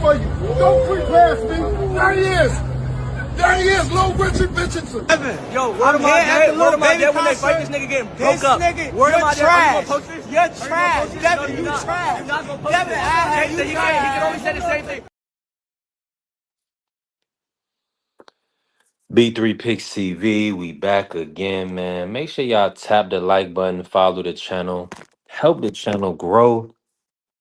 for you. Don't free pass me. There he is. There he is, Lil Richard Richardson. Yo, word of my dad when they fight this nigga getting broke up. Word of my dad, you're trash. Devin, you trash. Devin, he can only say the same thing. B3 Picks TV, we back again, man. Make sure y'all tap the like button, follow the channel, help the channel grow.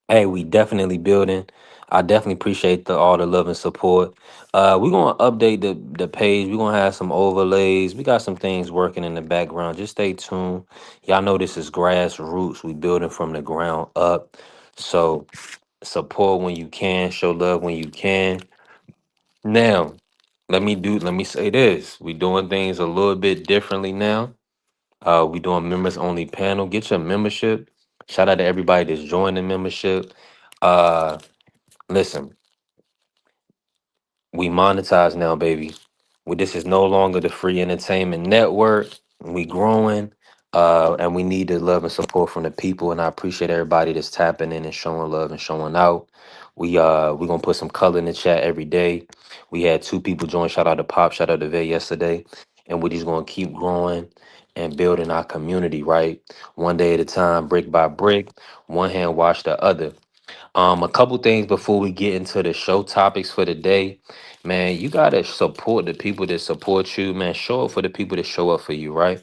Hey, we definitely building. I definitely appreciate all the love and support. We're gonna update the page. We're gonna have some overlays. We got some things working in the background. Just stay tuned. Y'all know this is grassroots. We building from the ground up. So support when you can, show love when you can. Now, let me say this. We doing things a little bit differently now. We doing members only panel. Get your membership. Shout out to everybody that's joined the membership. Uh Listen, we monetize now, baby. This is no longer the free entertainment network. We growing, and we need the love and support from the people. And I appreciate everybody that's tapping in and showing love and showing out. We gonna put some color in the chat every day. We had 2 people join. Shout out to Pop, shout out to Vay yesterday. And we're just gonna keep growing and building our community, right? One day at a time, brick by brick. One hand wash the other. A couple things before we get into the show topics for the day. Man, you gotta support the people that support you, man. Show up for the people that show up for you, right?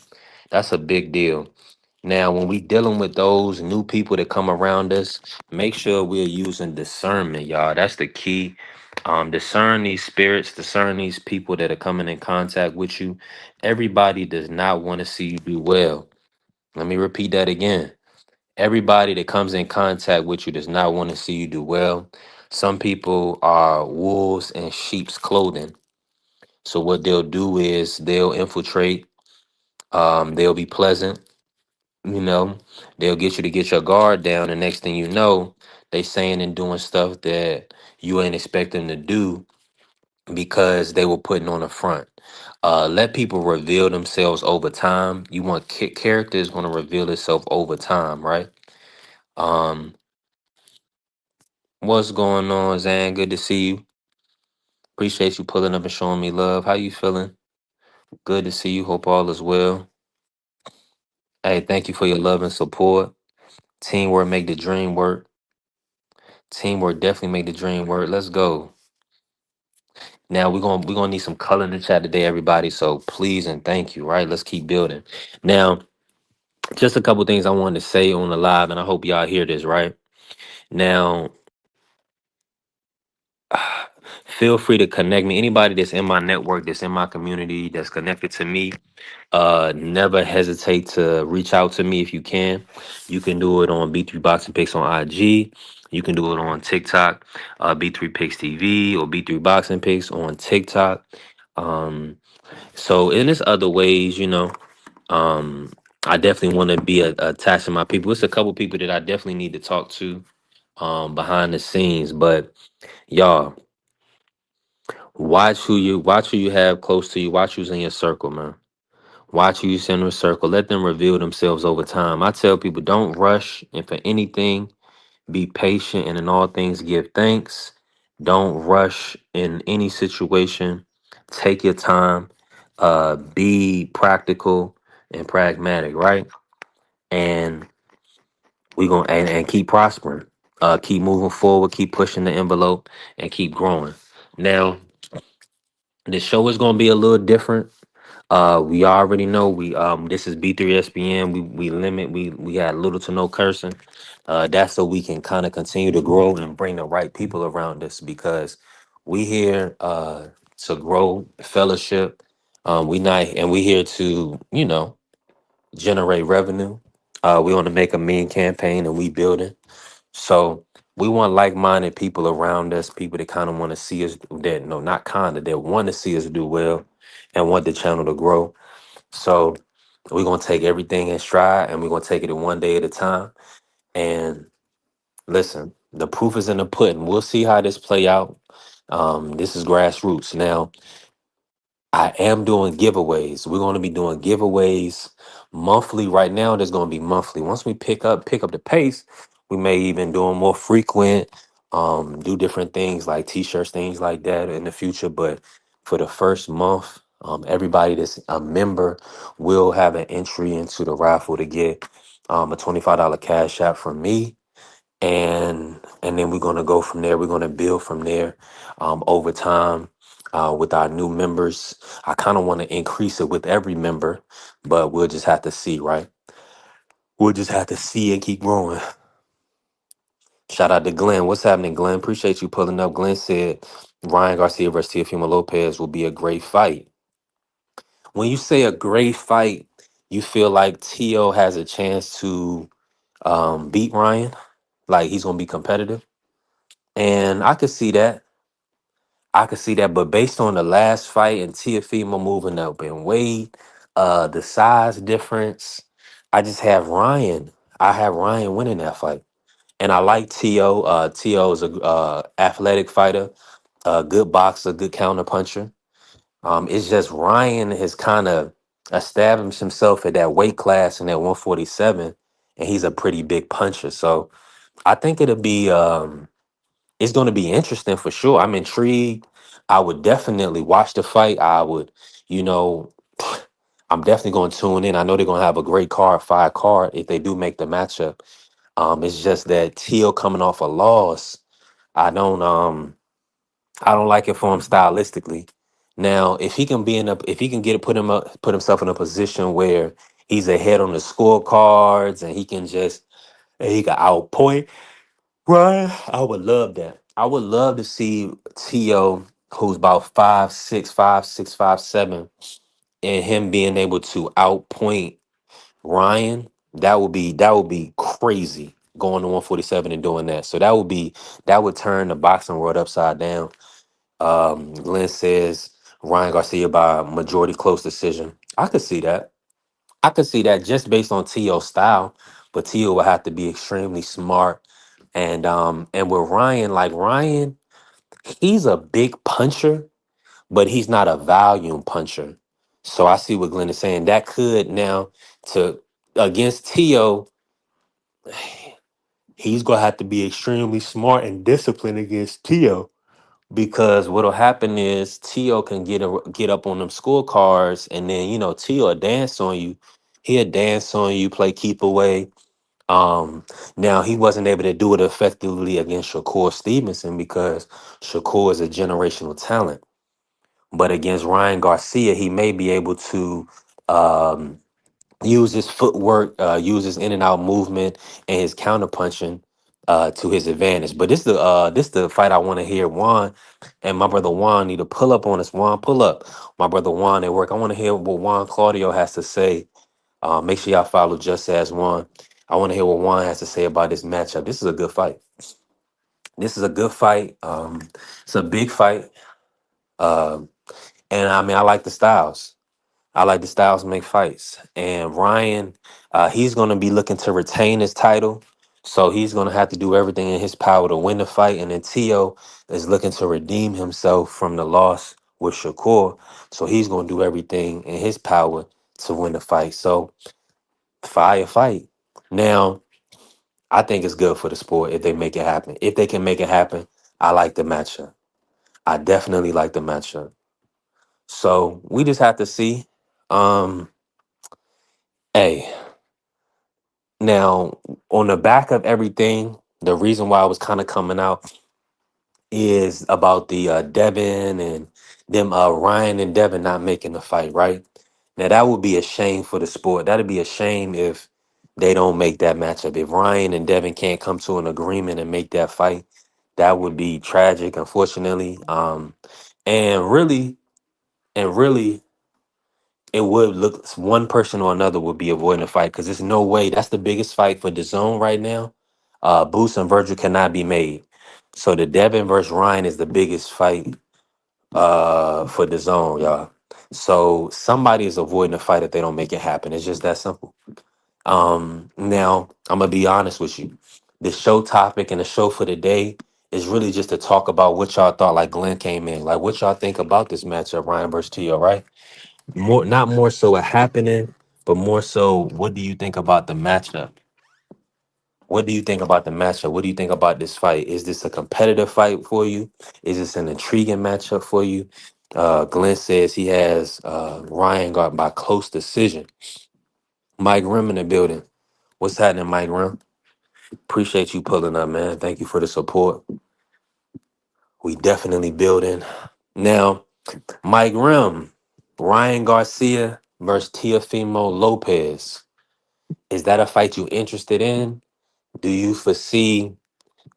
That's a big deal. Now, when we dealing with those new people that come around us, make sure we're using discernment, y'all. That's the key. Discern these spirits, discern these people that are coming in contact with you. Everybody does not want to see you do well. Let me repeat that again. Everybody that comes in contact with you does not want to see you do well. Some people are wolves in sheep's clothing. So what they'll do is they'll infiltrate. They'll be pleasant. You know, they'll get you to get your guard down. The next thing you know, they saying and doing stuff that you ain't expect them to do because they were putting on the front. Let people reveal themselves over time. You want character is going to reveal itself over time, right? Um, What's going on, Zan? Good to see you. Appreciate you pulling up and showing me love. How you feeling? Good to see you. Hope all is well. Hey, thank you for your love and support. Teamwork make the dream work. Teamwork definitely make the dream work. Let's go. Now we're gonna need some color in the chat today, everybody. So please and thank you. Right, let's keep building. Now, just a couple things I wanted to say on the live, and I hope y'all hear this. Right now, feel free to connect me. Anybody that's in my network, that's in my community, that's connected to me. Never hesitate to reach out to me if you can. You can do it on B3 Boxing Picks on IG. You can do it on TikTok, B3 Picks TV or B3 Boxing Picks on TikTok. So in this other ways, um, I definitely want to be attached to my people. It's a couple people that I definitely need to talk to behind the scenes. But y'all, watch who you have close to you. Watch who's in your circle, man. Watch who you send in a circle. Let them reveal themselves over time. I tell people don't rush, and for anything, be patient, and in all things give thanks. Don't rush in any situation. Take your time. Be practical and pragmatic, right? And we gonna and keep prospering. Keep moving forward. Keep pushing the envelope and keep growing. Now, the show is gonna be a little different. We already know this is B3SBN. We had little to no cursing. That's so we can kind of continue to grow and bring the right people around us because we here to grow fellowship. We here to generate revenue. We want to make a mean campaign and we building. So we want like-minded people around us, people that kind of want to see us that no, not kind of that want to see us do well and want the channel to grow. So we're gonna take everything in stride and we're gonna take it one day at a time. And listen, the proof is in the pudding. We'll see how this play out. This is grassroots. Now, I am doing giveaways. We're gonna be doing giveaways monthly. Right now, there's gonna be monthly. Once we pick up the pace, we may even do them more frequent. do different things like t-shirts, things like that in the future. But for the first month, everybody that's a member will have an entry into the raffle to get a $25 cash app from me. And then we're gonna go from there. We're gonna build from there over time with our new members. I kind of want to increase it with every member, but we'll just have to see, right? We'll just have to see and keep growing. Shout out to Glenn. What's happening, Glenn? Appreciate you pulling up. Glenn said Ryan Garcia versus Teofimo Lopez will be a great fight. When you say a great fight, you feel like Tio has a chance to beat Ryan, like he's gonna be competitive, and I could see that. I could see that, but based on the last fight and Teofimo moving up in weight, the size difference, I just have Ryan. I have Ryan winning that fight. And I like T.O. T.O. is a athletic fighter, a good boxer, good counter puncher. It's just Ryan has kind of established himself at that weight class in that 147, and he's a pretty big puncher. So I think it's going to be interesting for sure. I'm intrigued. I would definitely watch the fight. I would, you know, I'm definitely going to tune in. I know they're going to have a great card, five card, if they do make the matchup. It's just that Teal coming off a loss, I don't I don't like it for him stylistically. Now, if he can be in a if he can get put himself in a position where he's ahead on the scorecards and he can outpoint Ryan, I would love that. I would love to see T.O., who's about 5'6", 5'6", 5'7", and him being able to outpoint Ryan. That would be crazy going to 147 and doing that. So that would turn the boxing world upside down. Glenn says Ryan Garcia by majority close decision. I could see that. I could see that just based on T.O.'s style, but T.O. would have to be extremely smart. And with Ryan, like Ryan, he's a big puncher, but he's not a volume puncher. So I see what Glenn is saying. That could now to against T.O., he's gonna have to be extremely smart and disciplined against T.O. Because what'll happen is T.O. can get up on them scorecards, and then T.O. will dance on you. He'll dance on you, play keep away. Now he wasn't able to do it effectively against Shakur Stevenson because Shakur is a generational talent. But against Ryan Garcia, he may be able to um, use his footwork, use his in and out movement, and his counter punching to his advantage. But this the fight I want to hear. Juan and my brother Juan need to pull up on us. Juan, pull up. My brother Juan at work. I want to hear what Juan Claudio has to say. Make sure y'all follow Just As Juan. I want to hear what Juan has to say about this matchup. This is a good fight. This is a good fight. It's a big fight. Um, and I mean, I like the styles. I like the styles make fights. And Ryan, he's going to be looking to retain his title. So he's going to have to do everything in his power to win the fight. And then Tio is looking to redeem himself from the loss with Shakur. So he's going to do everything in his power to win the fight. So fire fight. Now, I think it's good for the sport if they make it happen. If they can make it happen, I like the matchup. I definitely like the matchup. So we just have to see. Um, hey, now on the back of everything, the reason why I was kind of coming out is about the Devin and them Ryan and Devin not making the fight, right? Now that would be a shame for the sport. That'd be a shame if they don't make that matchup. If Ryan and Devin can't come to an agreement and make that fight, that would be tragic, unfortunately. And really, and really, it would look one person or another would be avoiding the fight because there's no way that's the biggest fight for the zone right now. Boost and Virgil cannot be made. So the Devin versus Ryan is the biggest fight for the zone, y'all. So somebody is avoiding the fight if they don't make it happen. It's just that simple. Now I'm gonna be honest with you. The show topic and the show for the day is really just to talk about what y'all thought. Like Glenn came in, like what y'all think about this matchup, Ryan versus Tio, right? More, not more so a happening, but more so, what do you think about the matchup? What do you think about the matchup? What do you think about this fight? Is this a competitive fight for you? Is this an intriguing matchup for you? Glenn says he has Ryan got by close decision. Mike Rim in the building. What's happening, Mike Rim? Appreciate you pulling up, man. Thank you for the support. We definitely building. Now, Mike Rim, Ryan Garcia versus Teofimo Lopez. Is that a fight you interested in? Do you foresee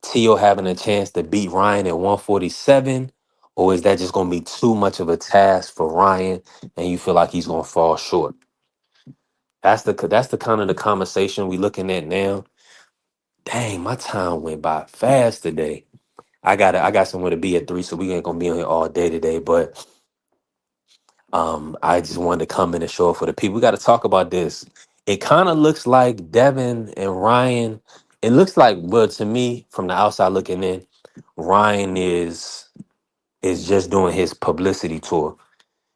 Tio having a chance to beat Ryan at 147? Or is that just going to be too much of a task for Ryan and you feel like he's going to fall short? That's the kind of the conversation we looking at now. Dang, my time went by fast today. I got somewhere to be at 3, so we ain't gonna be on here all day today. But I just wanted to come in and show up for the people. We got to talk about this. It kind of looks like Devin and Ryan. It looks like, well, to me, from the outside looking in, Ryan is just doing his publicity tour.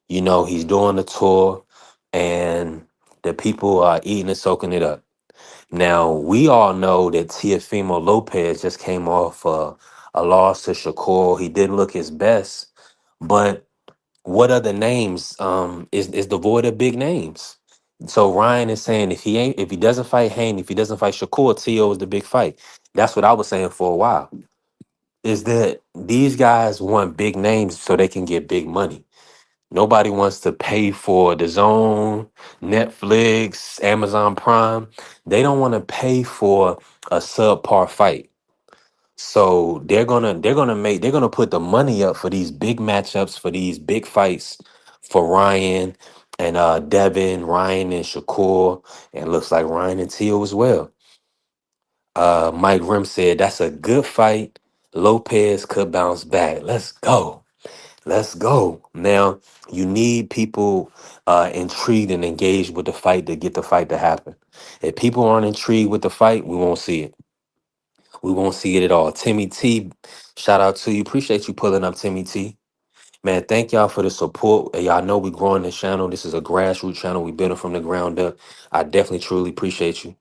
You know, he's doing the tour, and the people are eating and soaking it up. Now, we all know that Teofimo Lopez just came off a loss to Shakur. He didn't look his best, but what other names is devoid of big names? So Ryan is saying if he doesn't fight Haney, if he doesn't fight Shakur, Tio is the big fight. That's what I was saying for a while. Is that these guys want big names so they can get big money. Nobody wants to pay for the Zone, Netflix, Amazon Prime. They don't want to pay for a subpar fight. So they're gonna put the money up for these big matchups, for these big fights for Ryan and Devin, Ryan and Shakur, and looks like Ryan and Teal as well. Mike Rim said that's a good fight. Lopez could bounce back. Let's go. Let's go. Now, you need people intrigued and engaged with the fight to get the fight to happen. If people aren't intrigued with the fight, we won't see it. We won't see it at all. Timmy T, shout out to you. Appreciate you pulling up, Timmy T. Man, thank y'all for the support. Hey, y'all know we growing this channel. This is a grassroots channel. We built it from the ground up. I definitely truly appreciate you.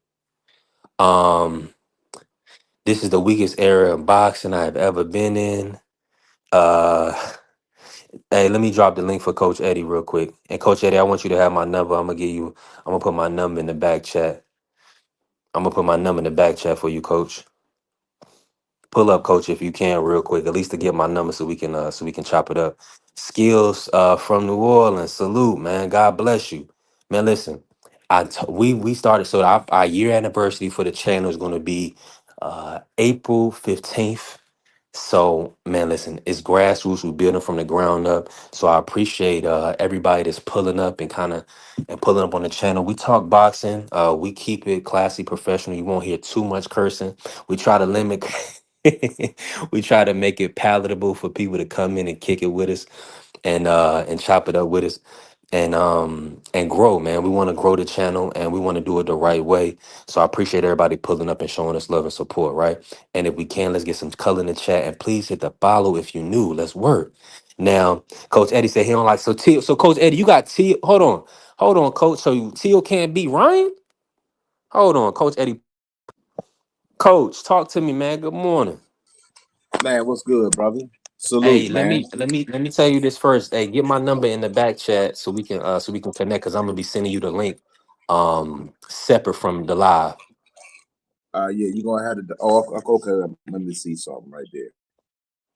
Um, this is the weakest era of boxing I've ever been in. Uh Hey, let me drop the link for Coach Eddie real quick. And Coach Eddie, I want you to have my number. I'm gonna put my number in the back chat. I'm gonna put my number in the back chat for you, Coach. Pull up, Coach, if you can, real quick, at least to get my number so we can chop it up. Skills from New Orleans. Salute, man. God bless you. Man, listen. We started, so our year anniversary for the channel is gonna be April 15th. So, man, listen, it's grassroots. We're building from the ground up. So I appreciate everybody that's pulling up and pulling up on the channel. We talk boxing. We keep it classy, professional. You won't hear too much cursing. We try to limit. We try to make it palatable for people to come in and kick it with us and chop it up with us and grow, man. We want to grow the channel and we want to do it the right way. So I appreciate everybody pulling up and showing us love and support, right? And if we can, let's get some color in the chat and please hit the follow if you new. Let's work. Now, Coach Eddie said he don't like so Coach Eddie, you got Teal. Hold on, Coach. So Teal can't beat Ryan? Hold on, Coach Eddie. Coach, talk to me, man. Good morning. Man, what's good, brother? Hey, Salute, let man. me tell you this first. Hey, get my number in the back chat so we can connect because I'm gonna be sending you the link separate from the live. Yeah, you gonna have to. Oh, okay. Let me see something right there.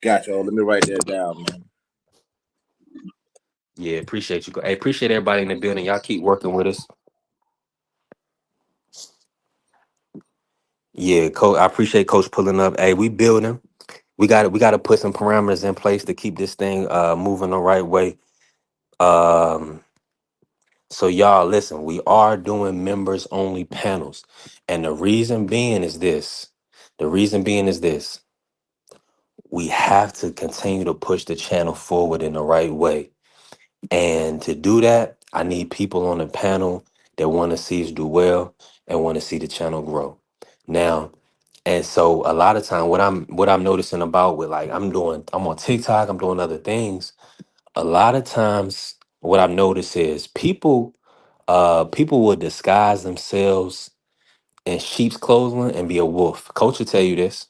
Gotcha. Let me write that down, man. Yeah, appreciate you. Hey, appreciate everybody in the building. Y'all keep working with us. Yeah, Coach. I appreciate Coach pulling up. Hey, we building. We got to put some parameters in place to keep this thing moving the right way. Um, so y'all listen, we are doing members only panels. And the reason being is this. The reason being is this. We have to continue to push the channel forward in the right way. And to do that, I need people on the panel that want to see us do well and want to see the channel grow. Now, and so a lot of time what I'm noticing about with like I'm on TikTok, I'm doing other things. A lot of times what I've noticed is people will disguise themselves in sheep's clothing and be a wolf. Coach will tell you this.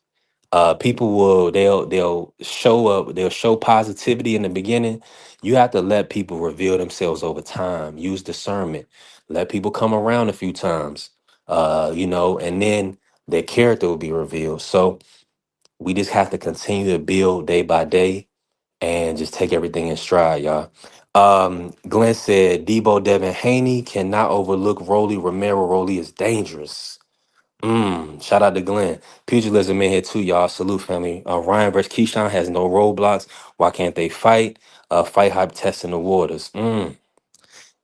People will they'll show up, they'll show positivity in the beginning. You have to let people reveal themselves over time. Use discernment. Let people come around a few times. And then their character will be revealed. So we just have to continue to build day by day and just take everything in stride, y'all. Glenn said Debo Devin Haney cannot overlook Rolly Romero. Rolly is dangerous. Shout out to Glenn. Pugilism in here too, y'all. Salute, family. Ryan versus Keyshawn has no roadblocks. Why can't they fight? Fight hype testing the waters.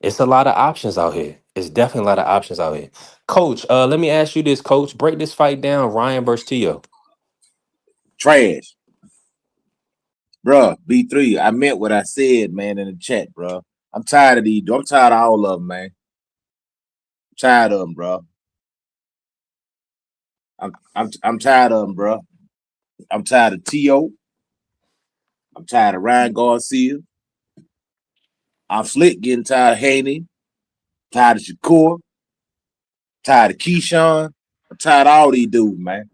It's a lot of options out here. It's definitely a lot of options out here. Coach, let me ask you this, Coach. Break this fight down. Ryan versus Tio. Trash. Bruh, B3, I meant what I said, man, in the chat, bruh. I'm tired of these. I'm tired of all of them, man. I'm tired of them, bruh. I'm tired of them, bruh. I'm tired of T.O. I'm tired of Ryan Garcia. I'm slick getting tired of Haney. Tired of Shakur. Tired of Keyshawn. I'm tired of all these dudes, man.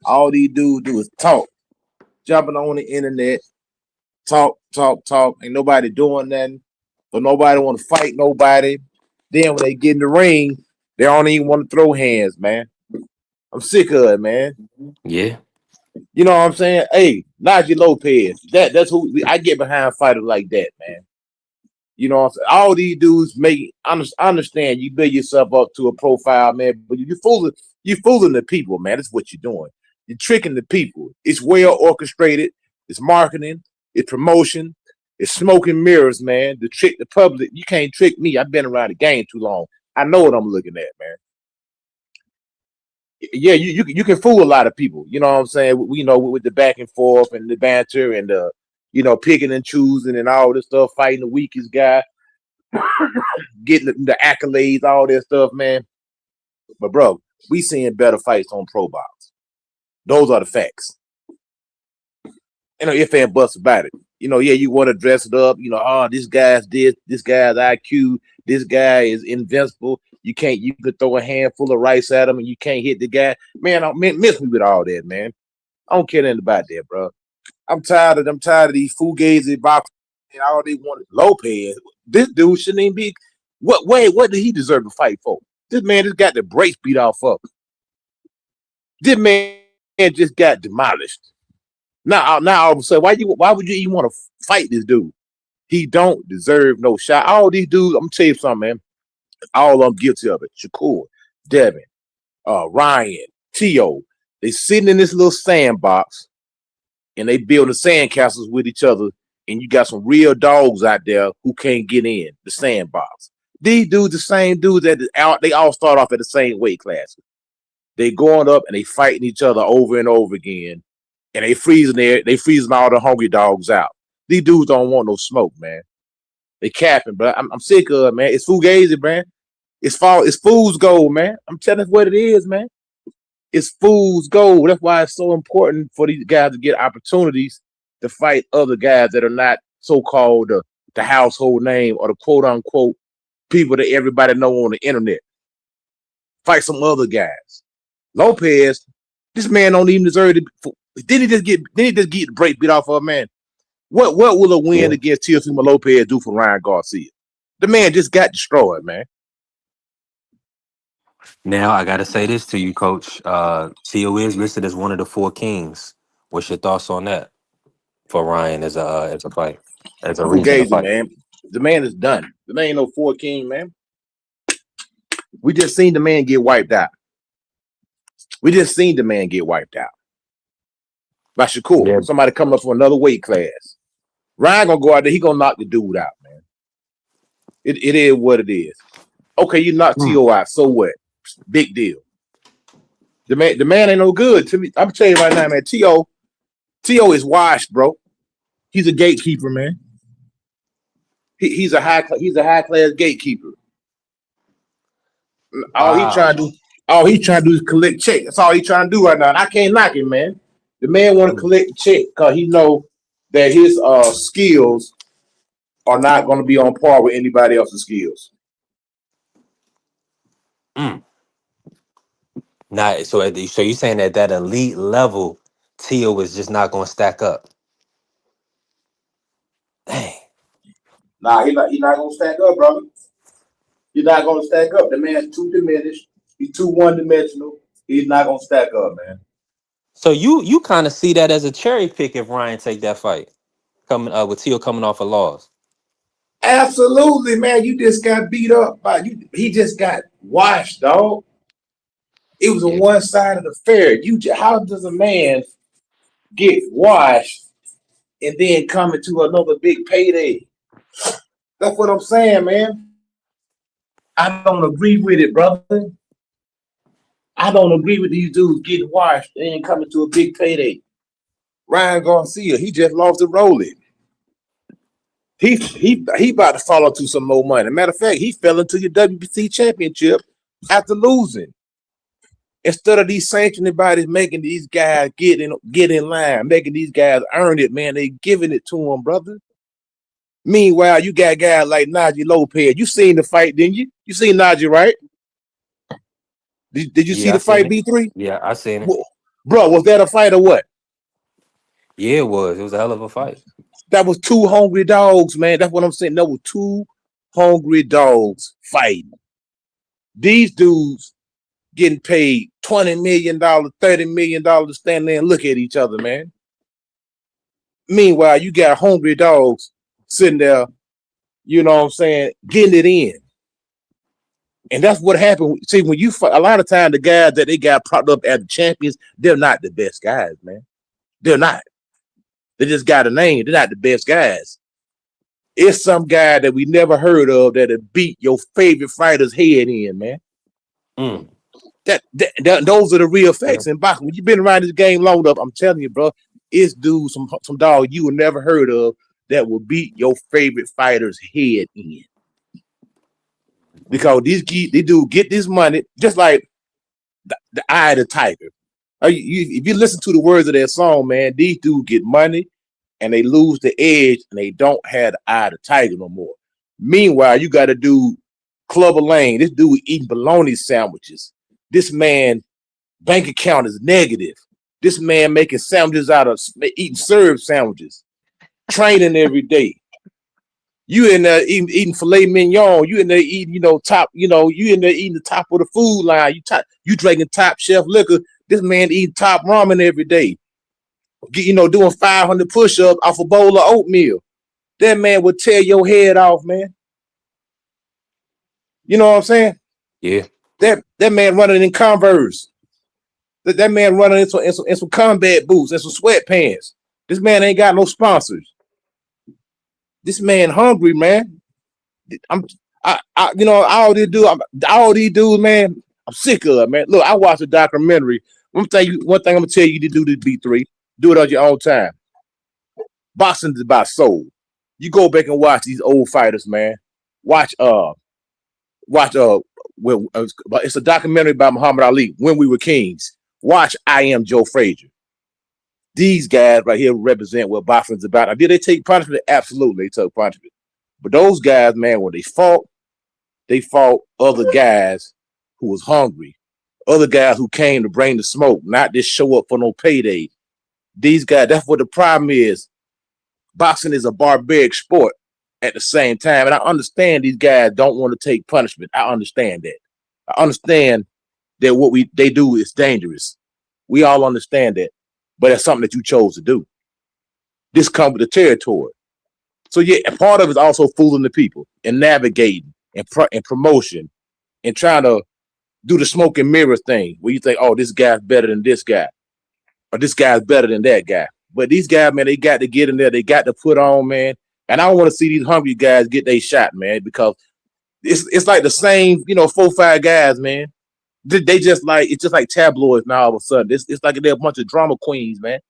All these dudes do is talk. Jumping on the internet. Talk. Ain't nobody doing nothing. But nobody want to fight nobody. Then when they get in the ring, they don't even want to throw hands, man. I'm sick of it, man. Yeah. You know what I'm saying? Hey, Najee Lopez. That's who I get behind fighters like that, man. You know what I'm saying? All these dudes make understand you build yourself up to a profile, man, but you're fooling the people, man. That's what you're doing. You're tricking the people. It's well orchestrated, it's marketing, it's promotion, it's smoke and mirrors, man. To trick the public. You can't trick me. I've been around the game too long. I know what I'm looking at, man. Yeah, you can fool a lot of people. You know what I'm saying? With the back and forth and the banter and the picking and choosing and all this stuff, fighting the weakest guy, getting the accolades, all that stuff, man. But bro, we seeing better fights on Pro Box. Those are the facts. If and buts about it. You want to dress it up. This guy's this guy's IQ, this guy is invincible. You could throw a handful of rice at him and you can't hit the guy. Man, miss me with all that, man. I don't care anything about that, bro. I'm tired of these fugazi boxers and all they want. Lopez, this dude shouldn't even be. What did he deserve to fight for? This man just got the brakes beat off of him. This man just got demolished. Now all of a sudden, why would you even want to fight this dude? He don't deserve no shot. All these dudes, I'm gonna tell you something, man. All of them guilty of it. Shakur, Devin, Ryan, T.O. They sitting in this little sandbox and they building sandcastles with each other. And you got some real dogs out there who can't get in the sandbox. These dudes, the same dudes they all start off at the same weight class. They going up and they fighting each other over and over again. And they freezing all the hungry dogs out. These dudes don't want no smoke, man. They capping, but I'm sick of it, man. It's fugazi, man. It's fool's gold, man. I'm telling you what it is, man. It's fool's gold. That's why it's so important for these guys to get opportunities to fight other guys that are not so-called the household name or the quote-unquote people that everybody know on the internet. Fight some other guys. Lopez, this man don't even deserve it. Didn't he just get the break beat off of a man? What will a win against Teofimo Lopez do for Ryan Garcia? The man just got destroyed, man. Now I gotta say this to you, Coach. Tio is listed as one of the four kings. What's your thoughts on that for Ryan as a fight, as a reason to Fugazi, fight? man. The man is done. The man ain't no 4 king, man. We just seen the man get wiped out. We just seen the man get wiped out by Shakur. Yeah. Somebody coming up for another weight class. Ryan gonna go out there. He gonna knock the dude out, man. It is what it is. Okay, you knocked T.O. out. So what? Big deal. The man ain't no good to me. I'm telling you right now, man. T.O. is washed, bro. He's a gatekeeper, man. He's a high class gatekeeper. All he trying to do is collect check. That's all he trying to do right now. And I can't knock him, man. The man want to collect check because he know that his skills are not going to be on par with anybody else's skills. Not so you saying that elite level, Teal was just not gonna stack up. Dang. Nah, he not gonna stack up, brother. He's not gonna stack up. The man's too diminished. He's too one dimensional. He's not gonna stack up, man. So you kind of see that as a cherry pick if Ryan take that fight coming with Teal coming off a loss. Absolutely, man. You just got beat up by you. He just got washed, dog. It was a Yeah, one-sided affair. How does a man get washed and then come into another big payday? That's what I'm saying, man. I don't agree with it, brother. I don't agree with these dudes getting washed and then coming to a big payday. Ryan Garcia, he just lost the rolling. He about to fall into some more money. Matter of fact, he fell into your WBC championship after losing. Instead of these sanctioning bodies making these guys get in line, making these guys earn it, man, they giving it to them, brother. Meanwhile, you got guys like Najee Lopez. You seen the fight, didn't you? You seen Najee, right? Did you see yeah, I the seen fight, it. B3? Yeah, I seen it. Bro, was that a fight or what? Yeah, it was. It was a hell of a fight. That was two hungry dogs, man. That's what I'm saying. That was two hungry dogs fighting. These dudes getting paid $20 million, $30 million to stand there and look at each other, man. Meanwhile, you got hungry dogs sitting there, you know what I'm saying, getting it in. And that's what happened. See, when you fight, a lot of times the guys that they got propped up as the champions, they're not the best guys, man. They're not. They just got a name. They're not the best guys. It's some guy that we never heard of that'll beat your favorite fighter's head in, man. Mm. Those are the real facts Yeah. in boxing. When you've been around this game long enough, I'm telling you, bro, it's dudes, some dog you would never heard of that will beat your favorite fighter's head in. Because these dudes get this money just like the eye of the tiger. If you listen to the words of that song, man, these dudes get money and they lose the edge and they don't have the eye of the tiger no more. Meanwhile, you got to do Clubber Lane. This dude eating bologna sandwiches. This man bank account is negative. This man making sandwiches out of eating serve sandwiches, training every day. You in there eating filet mignon. You in there eating, top. You in there eating the top of the food line. You drinking top shelf liquor. This man eating top ramen every day. Doing 500 push-ups off a bowl of oatmeal. That man would tear your head off, man. You know what I'm saying? Yeah. That man running in Converse. That man running in some combat boots and some sweatpants. This man ain't got no sponsors. This man hungry, man. All these dudes, man, I'm sick of it, man. Look, I watched a documentary. One thing I'm gonna tell you to do this B3. Do it on your own time. Boxing is about soul. You go back and watch these old fighters, man. Watch it's a documentary about Muhammad Ali, When We Were Kings. Watch I Am Joe Frazier. These guys right here represent what boxing is about. Now, did they take punishment? Absolutely, they took punishment. But those guys, man, when they fought other guys who was hungry, other guys who came to bring the smoke, not just show up for no payday. These guys, that's what the problem is. Boxing is a barbaric sport at the same time. And I understand these guys don't want to take punishment. I understand that. I understand that what they do is dangerous. We all understand that. But it's something that you chose to do. This comes with the territory. So yeah, part of it is also fooling the people and navigating and promotion and trying to do the smoke and mirror thing where you think, oh, this guy's better than this guy or this guy's better than that guy. But these guys, man, they got to get in there. They got to put on, man. And I don't want to see these hungry guys get their shot, man, because it's like the same, 4-5 guys, man. It's just like tabloids now. All of a sudden, it's like they're a bunch of drama queens, man.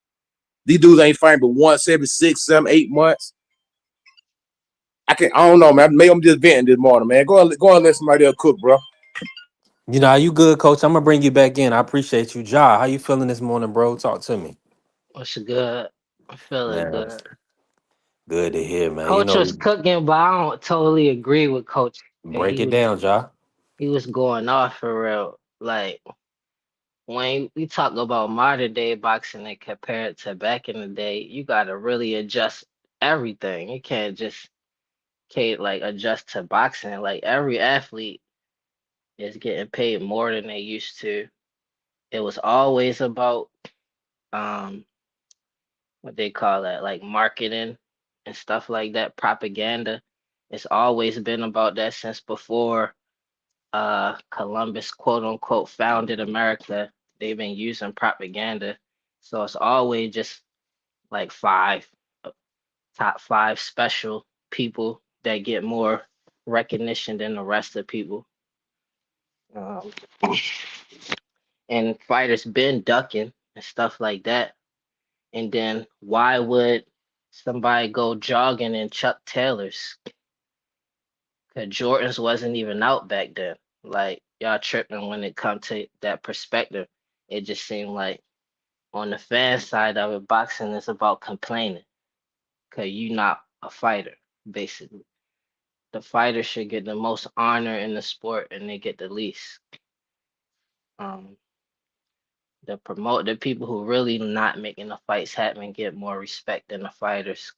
These dudes ain't fighting but once every 6, 7, 8 months. I don't know, man. Maybe I'm just venting this morning, man. Go and let somebody else cook, bro. You good, coach. I'm gonna bring you back in. I appreciate you. Ja, how you feeling this morning, bro? Talk to me. What's good? I'm feeling Man, good. good to hear, man. Coach was cooking, but I don't totally agree with Coach. Break it down, Ja. He was going off for real. Like when we talk about modern day boxing and compare it to back in the day, you gotta really adjust everything. You can't like adjust to boxing. Like every athlete is getting paid more than they used to. It was always about um what they call that, like marketing and stuff like that, propaganda. It's always been about that since before Columbus quote unquote founded America. They've been using propaganda. So it's always just like uh, top five special people that get more recognition than the rest of people. Um, and fighters been ducking and stuff like that. And then why would somebody go jogging in Chuck Taylors? Cause Jordans wasn't even out back then. Like y'all tripping when it come to that perspective. It just seemed like on the fan side of it, boxing is about complaining. Cause you not a fighter, basically. The fighter should get the most honor in the sport and they get the least. Um, the people who really not making the fights happen get more respect than the fighters.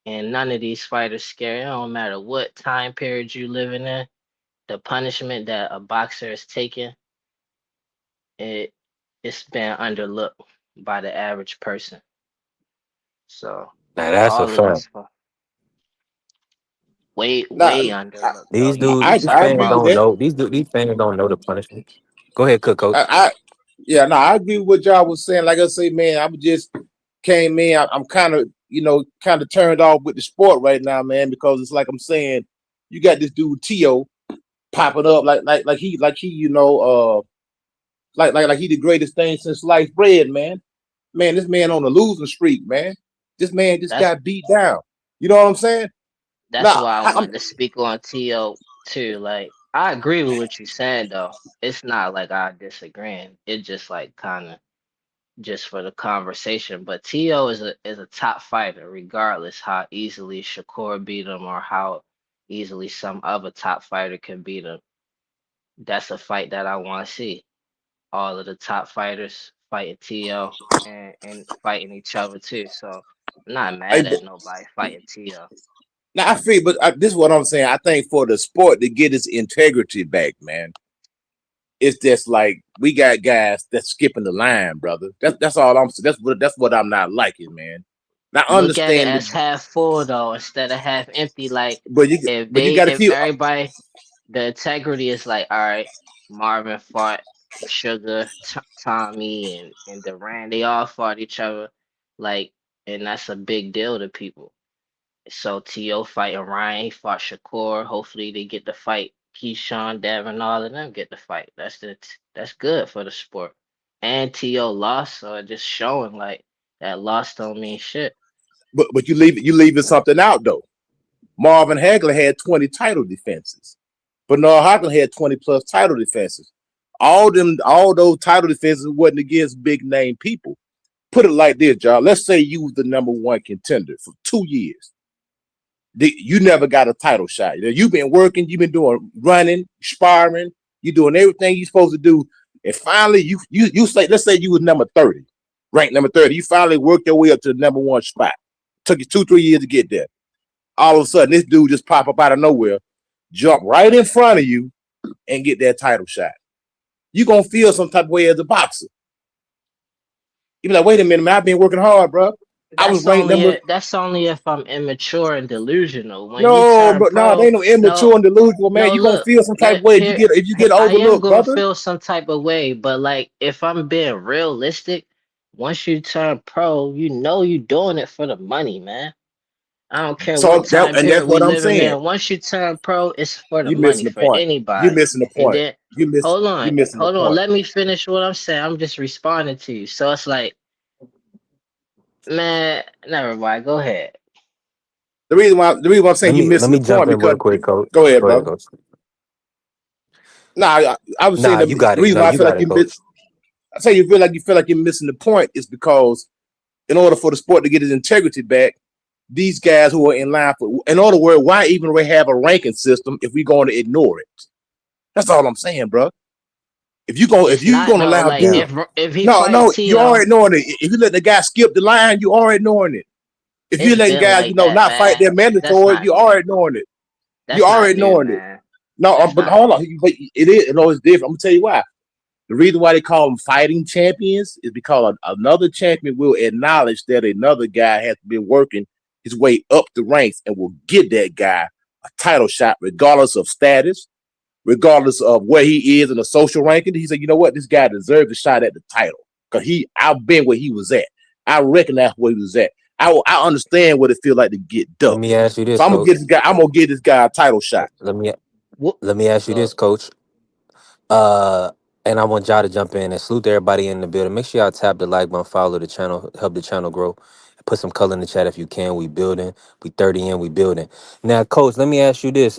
And none of these fighters scare. It don't matter what time period you living in. The punishment that a boxer is taking, it it's been underlooked by the average person. So Now that's a all of fact. these way Nah, way underlooked though. These dudes, I these I fans agree with don't that. know. These fans don't know the punishment. Go ahead, cook coach. I yeah, no, I agree with what y'all was saying. Like I say, man, I'm just came in. I'm kind of, kind of turned off with the sport right now, man, because it's like I'm saying, you got this dude Tio popping up like he, like he the greatest thing since sliced bread, man. Man, this man on a losing streak, man. This man just That's got beat down. You know what I'm saying? that's Now, why I I'm wanted to speak on T.O. too. Like I agree with what you're saying though. It's not like I disagreeing. It just like kind of just for the conversation. But T.O. is a top fighter, regardless how easily Shakur beat him or how easily some other top fighter can beat him. That's a fight that I want to see. All of the top fighters fighting T.O. and fighting each other too. So I'm not I, mad at nobody fighting T.O. now I feel, but this is what I'm saying. I think for the sport to get its integrity back, man, it's just like we got guys that's skipping the line, brother. That's all I'm saying. That's what I'm not liking, man. Now Look at it understand, as half full though, instead of half empty. Like but you got to if keep. everybody the integrity is like, all right, Marvin fought Sugar, Tommy, and Duran. They all fought each other, like, and that's a big deal to people. So T.O. fighting Ryan, he fought Shakur. Hopefully they get the fight. Keyshawn, Devin, all of them get the fight. That's good for the sport. And T.O. lost, so it just showing like that loss don't mean shit. But you leaving something out though. Marvin Hagler had 20 title defenses. Bernard Hopkins had 20 plus title defenses. All those title defenses wasn't against big name people. Put it like this, y'all. Let's say you was the number one contender for 2 years. You never got a title shot. You've been working, you've been doing running, sparring, you're doing everything you're supposed to do. And finally, you say, let's say you was number 30, ranked number 30. You finally worked your way up to the number one spot. Took you 2-3 years to get there. All of a sudden, this dude just pop up out of nowhere, jump right in front of you, and get that title shot. You're gonna feel some type of way as a boxer. You be like, wait a minute, man, I've been working hard, bro. I was ranked number. That's only if I'm immature and delusional. When you No, turn but no, they pro, ain't no immature no, and delusional, man. no, You're gonna look, feel some type of here, way here, if you get I am overlooked, gonna brother. feel some type of way, but like if I'm being realistic, once you turn pro, you know you doing it for the money, man. I don't care what time And that's period we what I'm living saying. in. Once you turn pro, it's for the You money missing the for point. You anybody. missing the And point. then You missing the hold on, point. let me finish what I'm saying. I'm just responding to you. So it's like, man, never mind. Go ahead. The reason why I'm saying you Let missing me the jump point in real because quick, coach. go ahead, Go ahead, brother. coach. Nah, I was saying Nah, you the got it. reason No, why I you feel like got it, coach. I say you feel like you're missing the point is because in order for the sport to get its integrity back, these guys who are in line for, in other words, why even have a ranking system if we're going to ignore it? That's all I'm saying, bro. If It's you not gonna though. allow Like Now, dude, if he no, fight you already Tio, knowing it. If you let the guy skip the line, you already knowing it. If you it's letting been guys, like that, not fight man. their That's mandatory, not you new. already knowing it. You That's not already new, knowing it. man. No, That's but not hold new. on. But it is, it's different. I'm gonna tell you why. The reason why they call them fighting champions is because another champion will acknowledge that another guy has been working his way up the ranks and will give that guy a title shot, regardless of status, regardless of where he is in the social ranking. He said, you know what, this guy deserves a shot at the title because I've been where he was at. I recognize where he was at. I understand what it feels like to get let ducked. me ask you So this, I'm gonna coach. get this guy. I'm gonna give this guy a title shot. Let me What? let me ask you this, Go. coach. Uh, and I want y'all to jump in and salute everybody in the building. Make sure y'all tap the like button, follow the channel, help the channel grow. Put some color in the chat if you can. We building. We 30 in. We building. Now, coach, let me ask you this.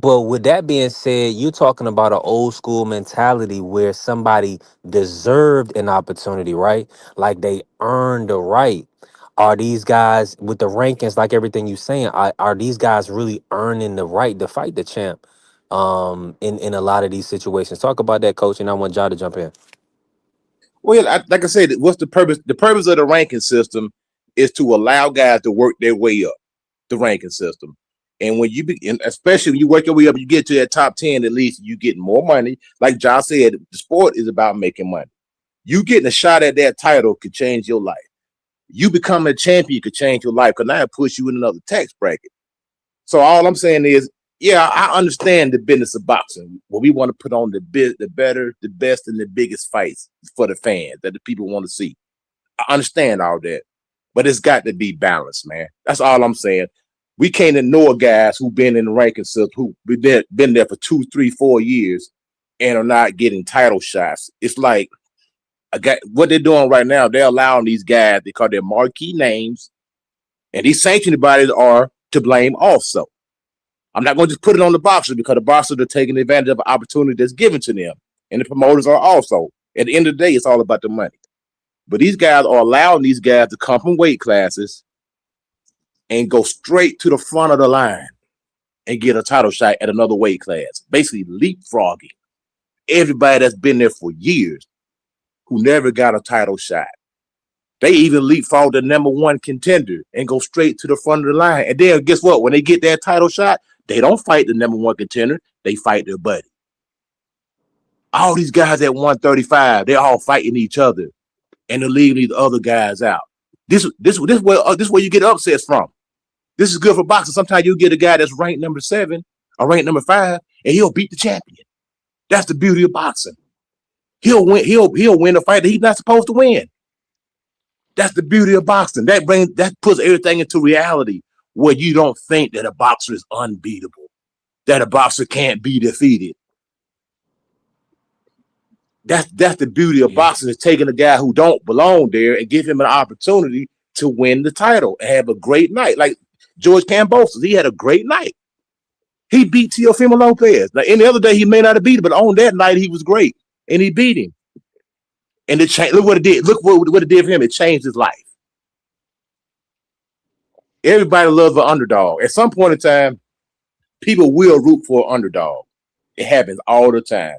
But with that being said, you're talking about an old school mentality where somebody deserved an opportunity, right? Like they earned the right. Are these guys with the rankings, like everything you're saying, are these guys really earning the right to fight the champ? In a lot of these situations. Talk about that, coach, and I want y'all to jump in. Well, like I said, what's the purpose? The purpose of the ranking system is to allow guys to work their way up the ranking system. And when and especially when you work your way up, you get to that top 10, at least you get more money. Like John said, the sport is about making money. You getting a shot at that title could change your life. You becoming a champion could change your life because now it puts you in another tax bracket. So all I'm saying is, yeah, I understand the business of boxing. What we want to put on the better, the best, and the biggest fights for the fans that the people want to see. I understand all that, but it's got to be balanced, man. That's all I'm saying. We can't ignore guys who've been in the ranking system, who been there for 2, 3, 4 years, and are not getting title shots. It's like what they're doing right now. They're allowing these guys because they're marquee names, and these sanctioning bodies are to blame also. I'm not going to just put it on the boxers because the boxers are taking advantage of an opportunity that's given to them, and the promoters are also. At the end of the day, it's all about the money. But these guys are allowing these guys to come from weight classes and go straight to the front of the line and get a title shot at another weight class, basically leapfrogging everybody that's been there for years who never got a title shot. They even leapfrog the number one contender and go straight to the front of the line. And then guess what? When they get that title shot, they don't fight the number one contender. They fight their buddy. All these guys at 135, they're all fighting each other, and they're leaving these other guys out. This where you get upsets from. This is good for boxing. Sometimes you get a guy that's ranked number 7 or ranked number 5, and he'll beat the champion. That's the beauty of boxing. He'll win. He'll win a fight that he's not supposed to win. That's the beauty of boxing. That puts everything into reality where you don't think that a boxer is unbeatable, that a boxer can't be defeated. That's the beauty of Yeah. boxing, is taking a guy who don't belong there and give him an opportunity to win the title and have a great night. Like George Kambosos, he had a great night. He beat Teofimo Lopez. Now, any other day he may not have beat him, but on that night he was great and he beat him. And look what it did. Look what it did for him. It changed his life. Everybody loves an underdog. At some point in time, people will root for an underdog. It happens all the time.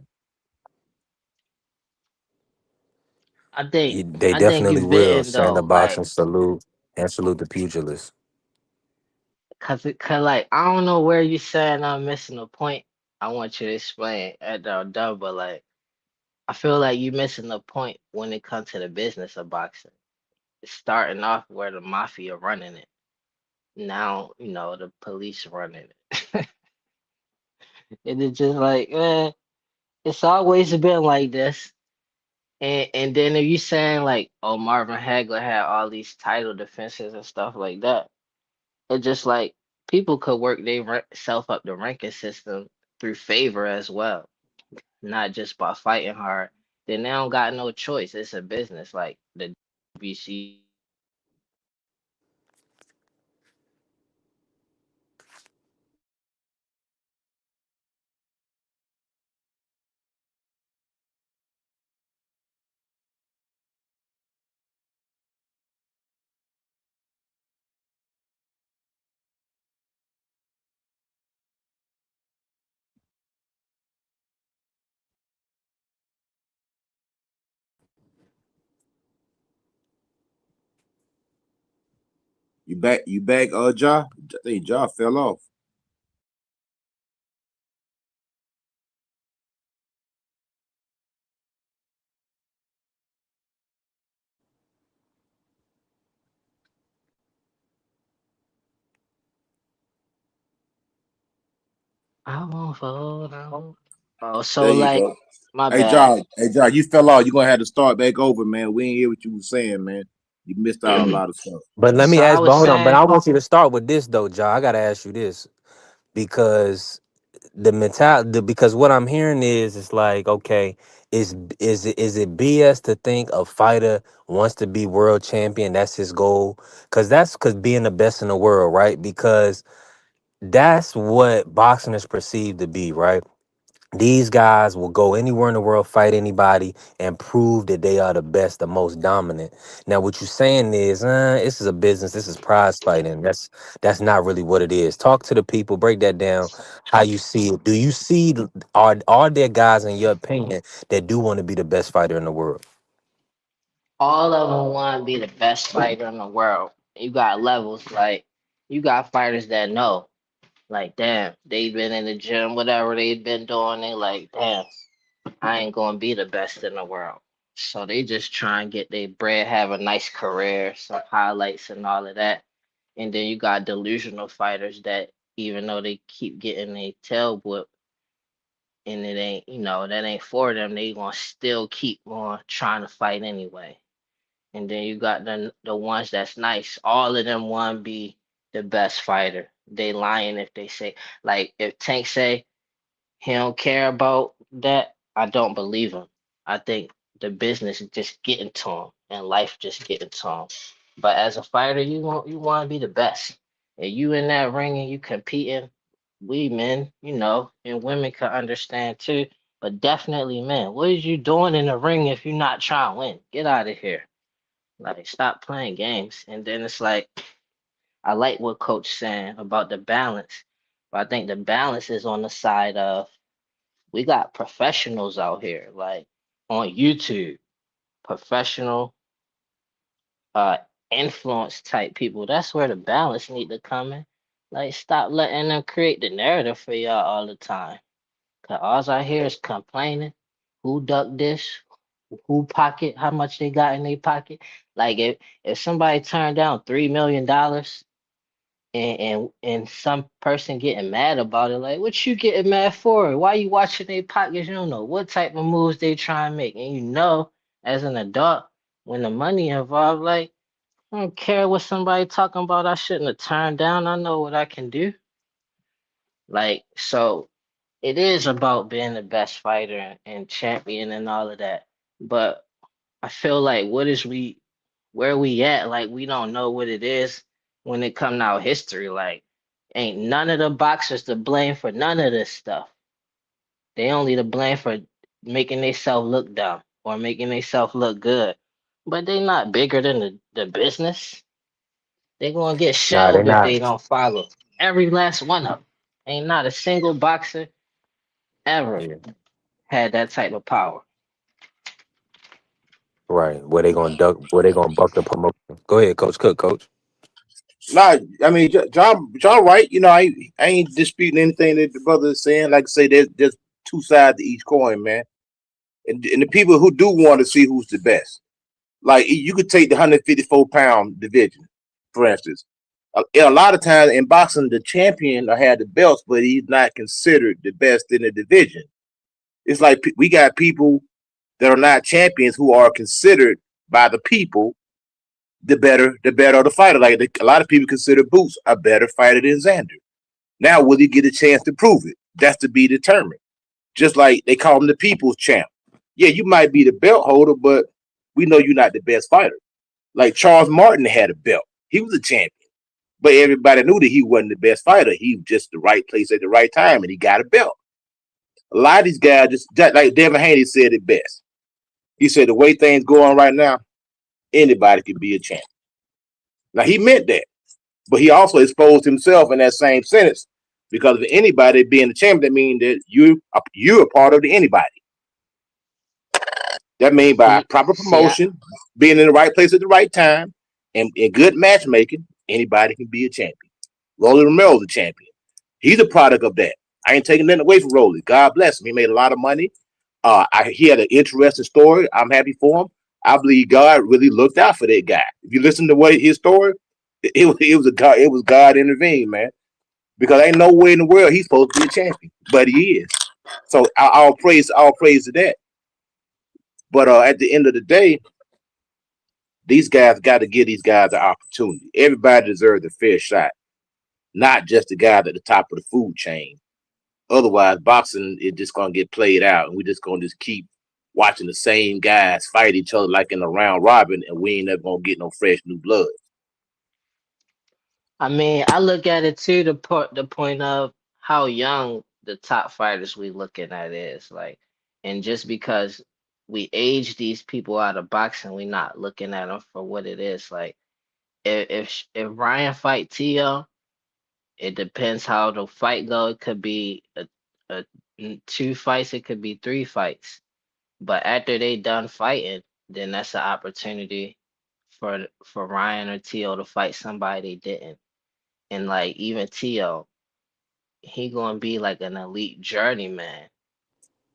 I think They I think definitely you will. bitten Send the though, boxing salute and salute the pugilist. cause like I don't know where you saying I'm missing a point. I want you to explain at the done, but like I feel like you missing the point when it comes to the business of boxing. It's starting off where the mafia running it. Now, the police running it. And it's just like, it's always been like this. And then if you saying like, oh, Marvin Hagler had all these title defenses and stuff like that, it's just like people could work their self up the ranking system through favor as well, not just by fighting hard. Then they don't got no choice. It's a business. Like the WBC You back, Ja? I think Ja fell off. I won't fold. I won't. Oh, There so you like, go. my bad. Hey Ja, you fell off. You're gonna have to start back over, man. We ain't hear what you were saying, man. You missed out a lot of stuff. But let me So I ask, but was hold on. But saying, I want you to start with this though, Ja. I gotta ask you this because because what I'm hearing is it's like, okay, is it BS to think a fighter wants to be world champion? That's his goal. Because being the best in the world, right? Because that's what boxing is perceived to be, right? These guys will go anywhere in the world, fight anybody, and prove that they are the best, the most dominant. Now, what you're saying is, this is a business. This is prize fighting. That's not really what it is. Talk to the people. Break that down. How you see it? Do you see? Are there guys, in your opinion, that do want to be the best fighter in the world? all of them want to be the best fighter in the world. You got levels, like you got fighters that know, like, damn, they've been in the gym, whatever they've been doing. They like, damn, I ain't gonna be the best in the world. So they just try and get their bread, have a nice career, some highlights and all of that. And then you got delusional fighters that even though they keep getting their tail whipped and it ain't, that ain't for them, they gonna still keep on trying to fight anyway. And then you got the ones that's nice. All of them want to be the best fighter. They lying if they say, like, if Tank say he don't care about that, I don't believe him. I think the business is just getting to him and life just getting to him. But as a fighter, you want to be the best. And you in that ring and you competing, we men, and women can understand too. But definitely men, what is you doing in the ring if you're not trying to win? Get out of here. Like, stop playing games. And then it's like, I like what Coach saying about the balance, but I think the balance is on the side of we got professionals out here, like on YouTube, professional uh influence type people. That's where the balance need to come in. Like, stop letting them create the narrative for y'all all the time. Cause all I hear is complaining. Who ducked this? Who pocket? How much they got in their pocket? Like, if somebody turned down $3 million and some person getting mad about it, like, what you getting mad for? Why you watching their pockets? You don't know what type of moves they try and make, and as an adult, when the money involved, like, I don't care what somebody talking about. I shouldn't have turned down. I know what I can do. Like, so it is about being the best fighter and champion and all of that. But I feel like where we at? Like, we don't know what it is when it come out history. Like, ain't none of the boxers to blame for none of this stuff. They only to blame for making themselves look dumb or making themselves look good. But they not bigger than the business. They gonna get Nah, they're shelved if not. they don't follow. Every last one of them. Ain't not a single boxer ever Yeah. had that type of power. Right. Where they gonna duck? Where they gonna buck the promotion? Go ahead, Coach Cook. Coach. Nah, I mean, John, right? I ain't disputing anything that the brother is saying. Like I say, there's two sides to each coin, man. And the people who do want to see who's the best, like you could take the 154-pound division, for instance. A lot of times in boxing, the champion will have the belts, but he's not considered the best in the division. It's like we got people that are not champions who are considered by the people the better of the fighter. Like a lot of people consider Boots a better fighter than Xander. Now, will he get a chance to prove it? That's to be determined. Just like they call him the people's champ. Yeah, you might be the belt holder, but we know you're not the best fighter. Like Charles Martin had a belt. He was a champion. But everybody knew that he wasn't the best fighter. He was just the right place at the right time, and he got a belt. A lot of these guys, just like Devin Haney said it best. He said the way things go on right now, anybody could be a champion. Now he meant that, but he also exposed himself in that same sentence because of anybody being the champion. That means that you're a part of the anybody. That means by See, proper see, promotion, being in the right place at the right time, and good matchmaking. Anybody can be a champion. Rolly Romero's a champion. He's a product of that. I ain't taking nothing away from Rolly. God bless him. He made a lot of money. He had an interesting story. I'm happy for him. I believe God really looked out for that guy. If you listen to his story, it was God intervened, man. Because ain't no way in the world he's supposed to be a champion, but he is. So all praise to that. But at the end of the day, these guys got to give these guys an opportunity. Everybody deserves a fair shot, not just the guys at the top of the food chain. Otherwise, boxing is just gonna get played out, and we're just gonna keep watching the same guys fight each other like in a round robin, and we ain't never gonna get no fresh new blood. I mean, I look at it too, the point of how young the top fighters we looking at is like, and just because we age these people out of boxing, we not looking at them for what it is. Like, if Ryan fight Tio, it depends how the fight go. It could be a two fights, it could be three fights. But after they done fighting, then that's an opportunity for Ryan or Tio to fight somebody they didn't. And like even Tio, he gonna be like an elite journeyman.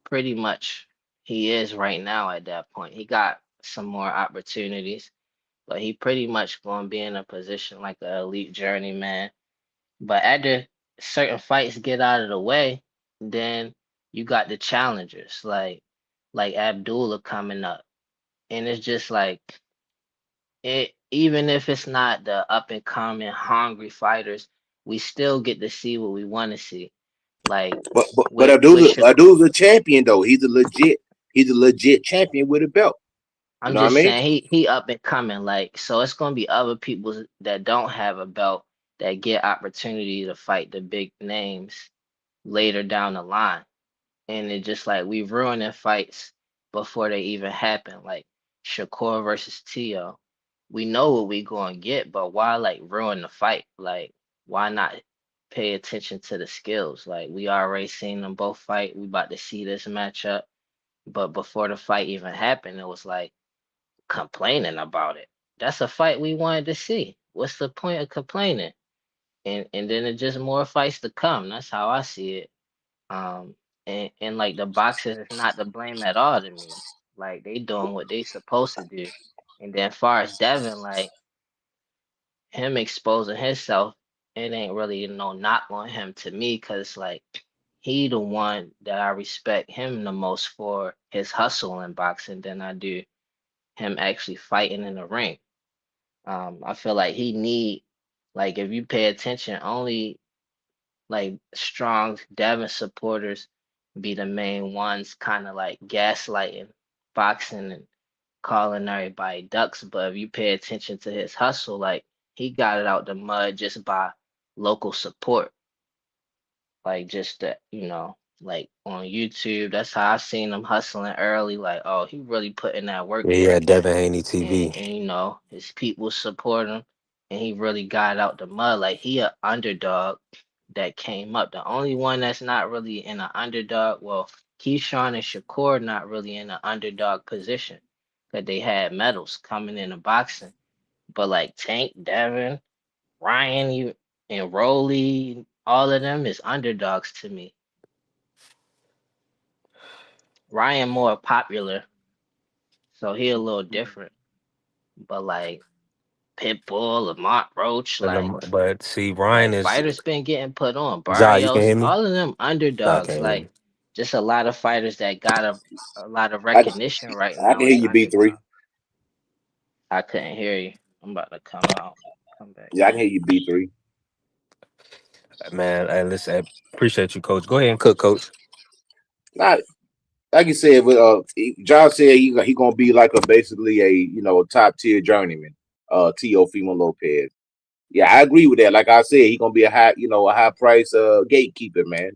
Pretty much he is right now at that point. He got some more opportunities, but he pretty much gonna be in a position like an elite journeyman. But after certain fights get out of the way, then you got the challengers like Abdullah coming up. And it's just like it, even if it's not the up and coming hungry fighters, we still get to see what we want to see. Like But with Abdul's a champion though. He's a legit champion with a belt. You I'm know what I just mean? saying he up and coming. Like so it's gonna be other people that don't have a belt that get opportunity to fight the big names later down the line. And it just like we ruining fights before they even happen. Like Shakur versus Tio, we know what we gonna get, but why like ruin the fight? Like why not pay attention to the skills? Like we already seen them both fight. We about to see this matchup, but before the fight even happened, it was like complaining about it. That's a fight we wanted to see. What's the point of complaining? And then it just more fights to come. That's how I see it. Um, and like the boxers is not to blame at all to me. Like they doing what they supposed to do. And then far as Devin, like him exposing himself, it ain't really no knock on him to me, cause like he the one that I respect him the most for his hustle in boxing than I do him actually fighting in the ring. I feel like he need like if you pay attention, only like strong Devin supporters be the main ones kind of like gaslighting boxing and calling everybody ducks. But if you pay attention to his hustle, like he got it out the mud just by local support. Like just that, like on YouTube, that's how I seen him hustling early. Like, oh, he really putting that work Yeah, in. yeah, Devin Haney and, TV. and his people support him, and he really got out the mud. Like he a underdog that came up. The only one that's not really in an underdog, well, Keyshawn and Shakur not really in an underdog position because they had medals coming into boxing. But like Tank, Devin, Ryan, you and Rolly, all of them is underdogs to me. Ryan more popular, so he a little different. But like Pitbull, Lamont Roach, But see, Ryan like is fighters been getting put on. Ja. You can Barrios, hear me? all of them Nah, I underdogs. can't hear Like me. just a lot of fighters that got a lot of I, recognition right I now can hear is you, B3. underdog. I couldn't hear you. I'm about to come out, come back Yeah, I can in. hear you, B3. Man, hey, listen, I appreciate you, coach. Go ahead and cook, coach. Not like you said, but John said he gonna be like a basically a top tier journeyman, Teofimo Lopez. Yeah, I agree with that. Like I said, he gonna be a high price gatekeeper, man.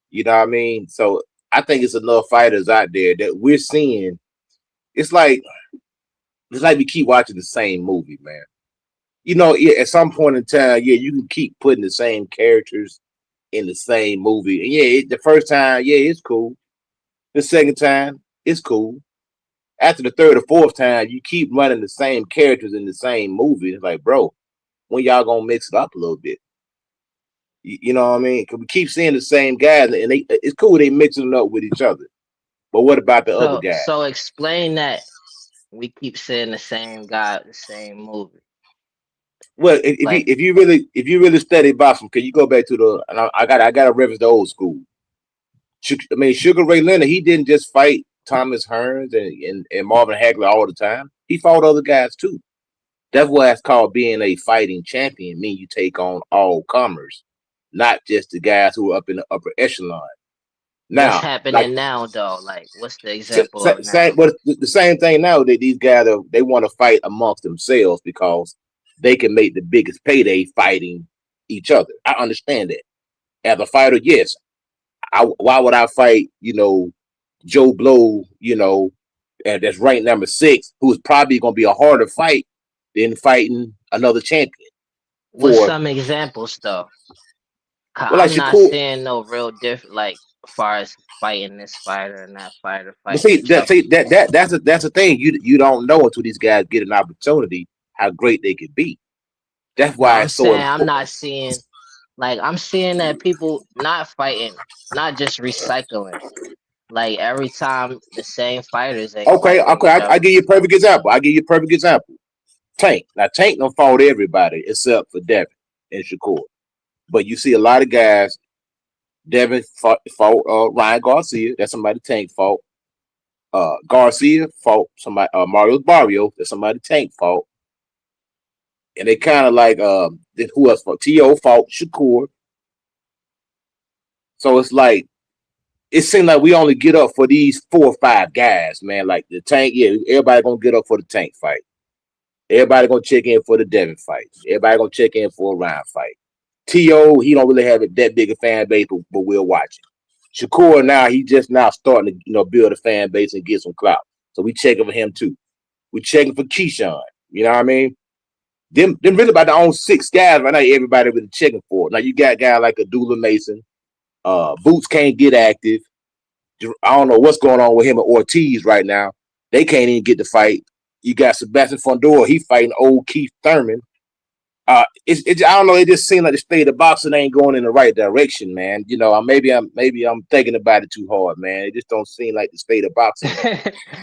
You know what I mean? So I think it's enough fighters out there that we're seeing. It's like we keep watching the same movie, man. Yeah, at some point in time, yeah, you can keep putting the same characters in the same movie, and yeah, the first time, yeah, it's cool. The second time, it's cool. After the third or fourth time, you keep running the same characters in the same movie. It's like, bro, when y'all gonna mix it up a little bit? You know what I mean? Because we keep seeing the same guys, and it's cool they mixing it up with each other. But what about the other guys? So explain that we keep saying the same guy, the same movie. Well, if you really study boxing, can you go back to the? And I got to reference the old school. I mean, Sugar Ray Leonard, he didn't just fight Thomas Hearns and Marvin Hagler all the time. He fought other guys too. That's what it's called being a fighting champion. Mean you take on all comers, not just the guys who are up in the upper echelon. What's Now, happening now, though? Like, what's the example of now? but the same thing now that these guys they want to fight amongst themselves because they can make the biggest payday fighting each other. I understand that. As a fighter, yes. Why would I fight, Joe Blow, and that's ranked number 6, who is probably going to be a harder fight than fighting another champion. What's some examples, though? Well, I'm not seeing no real different, like, as far as fighting this fighter and that fighter fighting. That's the thing. You don't know until these guys get an opportunity how great they could be. That's why it's so important. I'm not seeing, like, I'm seeing that people not fighting, not just recycling. Like, every time the same fighters ain't okay. I give you a perfect example. Tank. Now Tank done fought everybody except for Devin and Shakur. But you see a lot of guys. Devin fought Ryan Garcia. That's somebody Tank fought. Garcia fought somebody Mario Barrio. That's somebody Tank fought. And they kind of like who else fought? T.O. fought Shakur. So it's like it seems like we only get up for these 4 or 5 guys, man. Like the Tank, yeah, everybody gonna get up for the Tank fight. Everybody gonna check in for the Devin fight. Everybody gonna check in for a Ryan fight. T.O., he don't really have that big a fan base, but we'll watch it. Shakur now, he just now starting to build a fan base and get some clout. So we checking for him too. We checking for Keyshawn. You know what I mean? Them really about the own 6 guys right now. Everybody really checking for. Now you got guys like Abdullah Mason. Boots can't get active. I don't know what's going on with him and Ortiz right now. They can't even get the fight. You got Sebastian Fundora. He fighting old Keith Thurman. I don't know. It just seems like the state of boxing ain't going in the right direction, man. Maybe I'm thinking about it too hard, man. It just don't seem like the state of boxing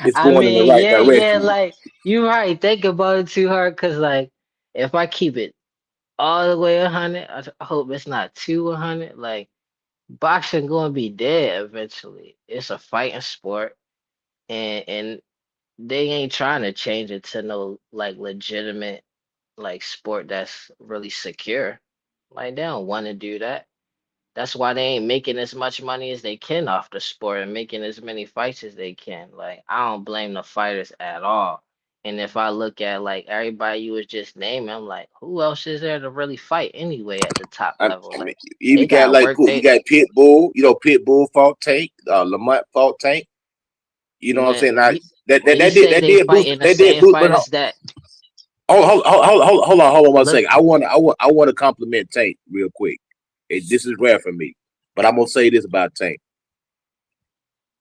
is going in the right direction. Yeah, like you're right. Think about it too hard, because like if I keep it all the way 100, I hope it's not too 100. Like boxing going to be dead eventually. It's a fighting sport, and they ain't trying to change it to no like legitimate like sport that's really secure. Like they don't want to do that. That's why they ain't making as much money as they can off the sport and making as many fights as they can. Like I don't blame the fighters at all. And if I look at like everybody you was just naming, I'm like, who else is there to really fight anyway at the top level? I mean, Like you got like cool. You got Pitbull. Pitbull fought Tank. Lamont fought Tank. You know what I'm saying? Now, that did boost that. Hold on 1 second. I want to compliment Tank real quick. This is rare for me, but I'm gonna say this about Tank.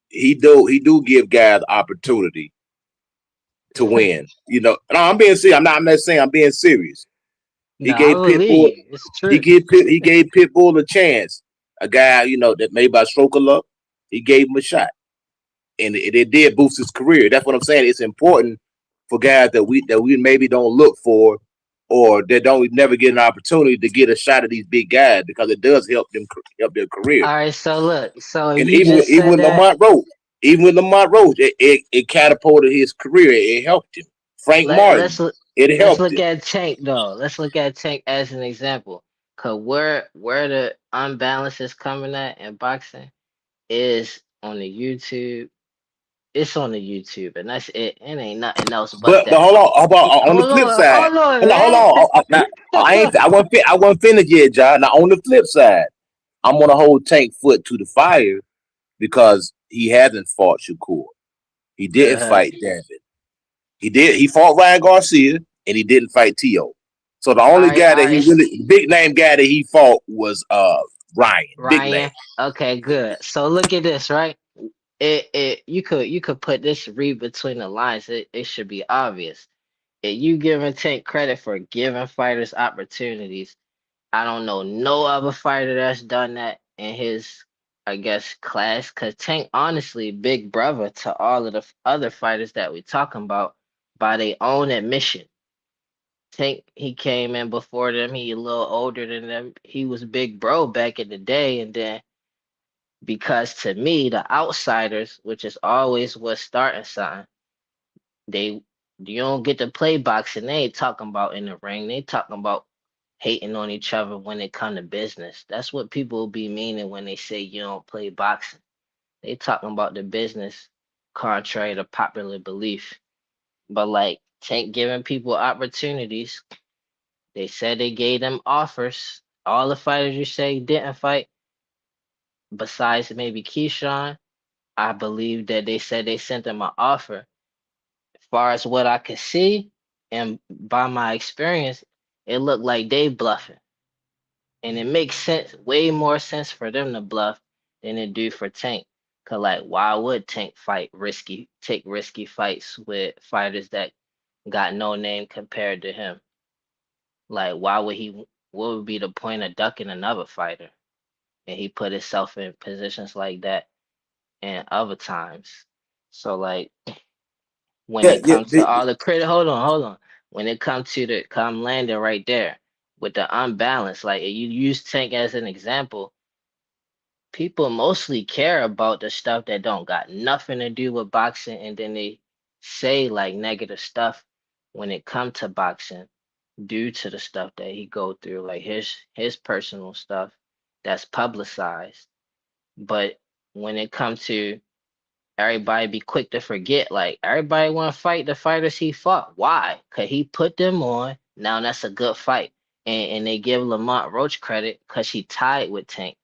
He do give guys opportunity to win. No, I'm being serious. I'm not saying I'm being serious. He gave Pitbull. It's true. He gave Pitbull a chance. A guy that made by stroke of luck. He gave him a shot, and it did boost his career. That's what I'm saying. It's important for guys that we maybe don't look for, or that don't never get an opportunity to get a shot at these big guys, because it does help their career. All right, so look, and even with Lamont Roach, it catapulted his career. It helped him. Frank Martin, it helped. Let's look at Tank though. Let's look at Tank as an example, cause where the unbalance is coming at in boxing is on the YouTube. It's on the YouTube, and that's it. It ain't nothing else but that. But hold on, on the flip side. Hold on. I wasn't finished yet, John. Now on the flip side, I'm gonna hold Tank foot to the fire because he hasn't fought Shakur. He didn't fight David. He fought Ryan Garcia, and he didn't fight T.O. So the only guy that he really big name guy that he fought was Ryan. Big name. Okay, good. So look at this, right? You could put this, read between the lines. It should be obvious. You giving Tank credit for giving fighters opportunities. I don't know no other fighter that's done that in his, I guess, class. Cause Tank, honestly, big brother to all of the other fighters that we talking about by their own admission. Tank, he came in before them. He a little older than them. He was big bro back in the day, and then because to me, the outsiders, which is always what's starting something, they you don't get to play boxing. They ain't talking about in the ring. They talking about hating on each other when it come to business. That's what people be meaning when they say you don't play boxing. They talking about the business, contrary to popular belief. But like Tank giving people opportunities. They said they gave them offers. All the fighters you say didn't fight, besides maybe Keyshawn, I believe that they said they sent them an offer. As far as what I could see, and by my experience, it looked like they bluffing. And it makes sense, way more sense for them to bluff than it do for Tank. Cause like, why would Tank take risky fights with fighters that got no name compared to him? Like, why would he? What would be the point of ducking another fighter? And he put himself in positions like that and other times. So like, when Yeah, it yeah, comes to all the credit, hold on. When it comes to the come landing right there with the unbalance, like you use Tank as an example, people mostly care about the stuff that don't got nothing to do with boxing, and then they say like negative stuff when it come to boxing due to the stuff that he go through, like his personal stuff that's publicized. But when it comes to everybody be quick to forget, like everybody want to fight the fighters he fought. Why? Cause he put them on. Now that's a good fight, and they give Lamont Roach credit cause he tied with Tank.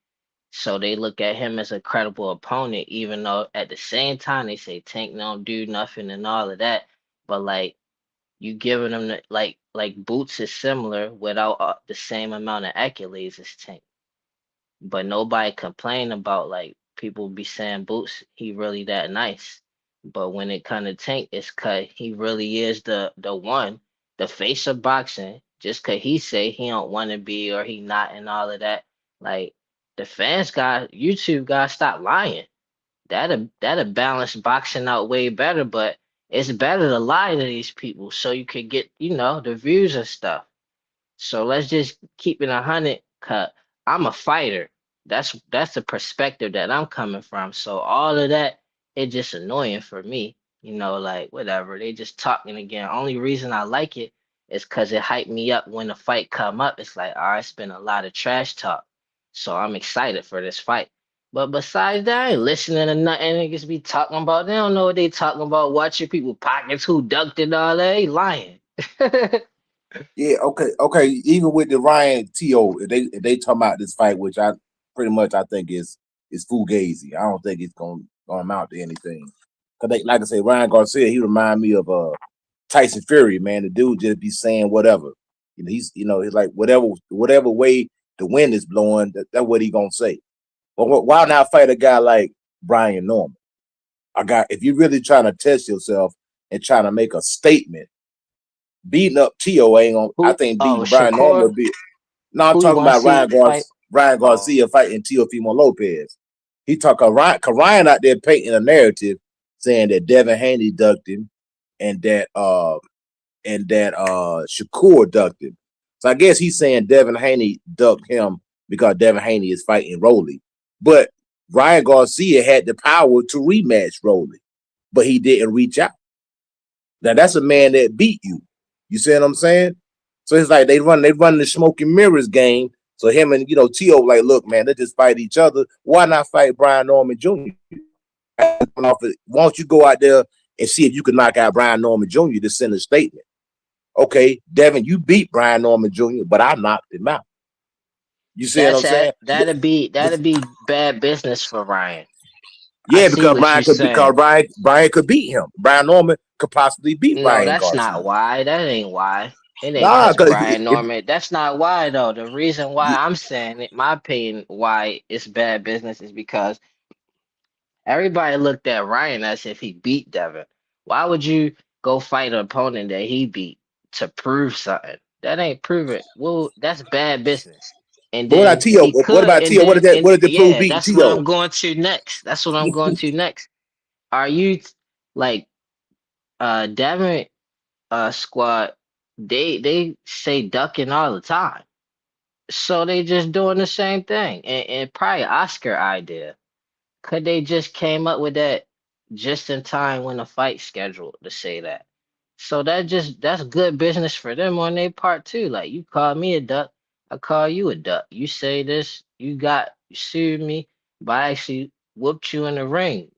So they look at him as a credible opponent, even though at the same time they say Tank don't do nothing and all of that. But like you giving him like Boots is similar without the same amount of accolades as Tank. But nobody complain about like people be saying Boots, he really that nice. But when it kind of Tank, it's cause he really is the one, the face of boxing. Just cause he say he don't want to be or he not and all of that. Like the fans got YouTube got stop lying. That'll balance boxing out way better, but it's better to lie to these people so you could get, the views and stuff. So let's just keep it 100. Cut. I'm a fighter. That's the perspective that I'm coming from. So all of that, it just annoying for me. Like whatever. They just talking again. Only reason I like it is because it hyped me up when the fight come up. It's like, all right, it's been a lot of trash talk. So I'm excited for this fight. But besides that, I ain't listening to nothing niggas be talking about. They don't know what they talking about. Watching people pockets who ducked and all that. They lying. yeah. Okay. Even with the Ryan T.O., if they talking about this fight, which I pretty much I think is fugazi. I don't think it's gonna amount to anything. Cause like I say, Ryan Garcia, he remind me of Tyson Fury, man. The dude just be saying whatever. He's like whatever way the wind is blowing, that's what he gonna say. But why not fight a guy like Brian Norman? If you're really trying to test yourself and trying to make a statement, beating up T.O. ain't on. I Who? think Oh, beating Brian Norman Shakur. would be. No, I'm Who you talking want to about see fight? Ryan Oh, Garcia fighting Teofimo Lopez. He talking Ryan out there painting a narrative saying that Devin Haney ducked him and that Shakur ducked him. So I guess he's saying Devin Haney ducked him because Devin Haney is fighting Rolly. But Ryan Garcia had the power to rematch Rolly, but he didn't reach out. Now that's a man that beat you. You see what I'm saying? So it's like they run the smoke and mirrors game. So him and T.O. like, look, man, they just fight each other. Why not fight Brian Norman Jr.? Why don't you go out there and see if you can knock out Brian Norman Jr. to send a statement? Okay, Devin, you beat Brian Norman Jr., but I knocked him out. You see what I'm that's saying? that. That'd be bad business for Ryan. I Yeah, see because what you're saying. Brian could beat him. Brian Norman could possibly beat No, Ryan that's Garcia. not why. That ain't why. It ain't Nah, because because Brian if Norman. That's not why though. The reason why I'm saying it, my opinion, why it's bad business is because everybody looked at Ryan as if he beat Devin. Why would you go fight an opponent that he beat? to prove something. That ain't proven. Well, that's bad business. And But what about then T.O.? he What could, about and T.O.? then and What did the prove yeah, beating that's what T.O.? I'm going to next. That's what I'm going to next. Are you like Devin squad? They say ducking all the time, so they just doing the same thing. And probably Oscar idea. Could they just came up with that just in time when the fight scheduled to say that? So that's good business for them on their part too. Like you call me a duck, I call you a duck. You say this, you sued me, but I actually whooped you in the ring,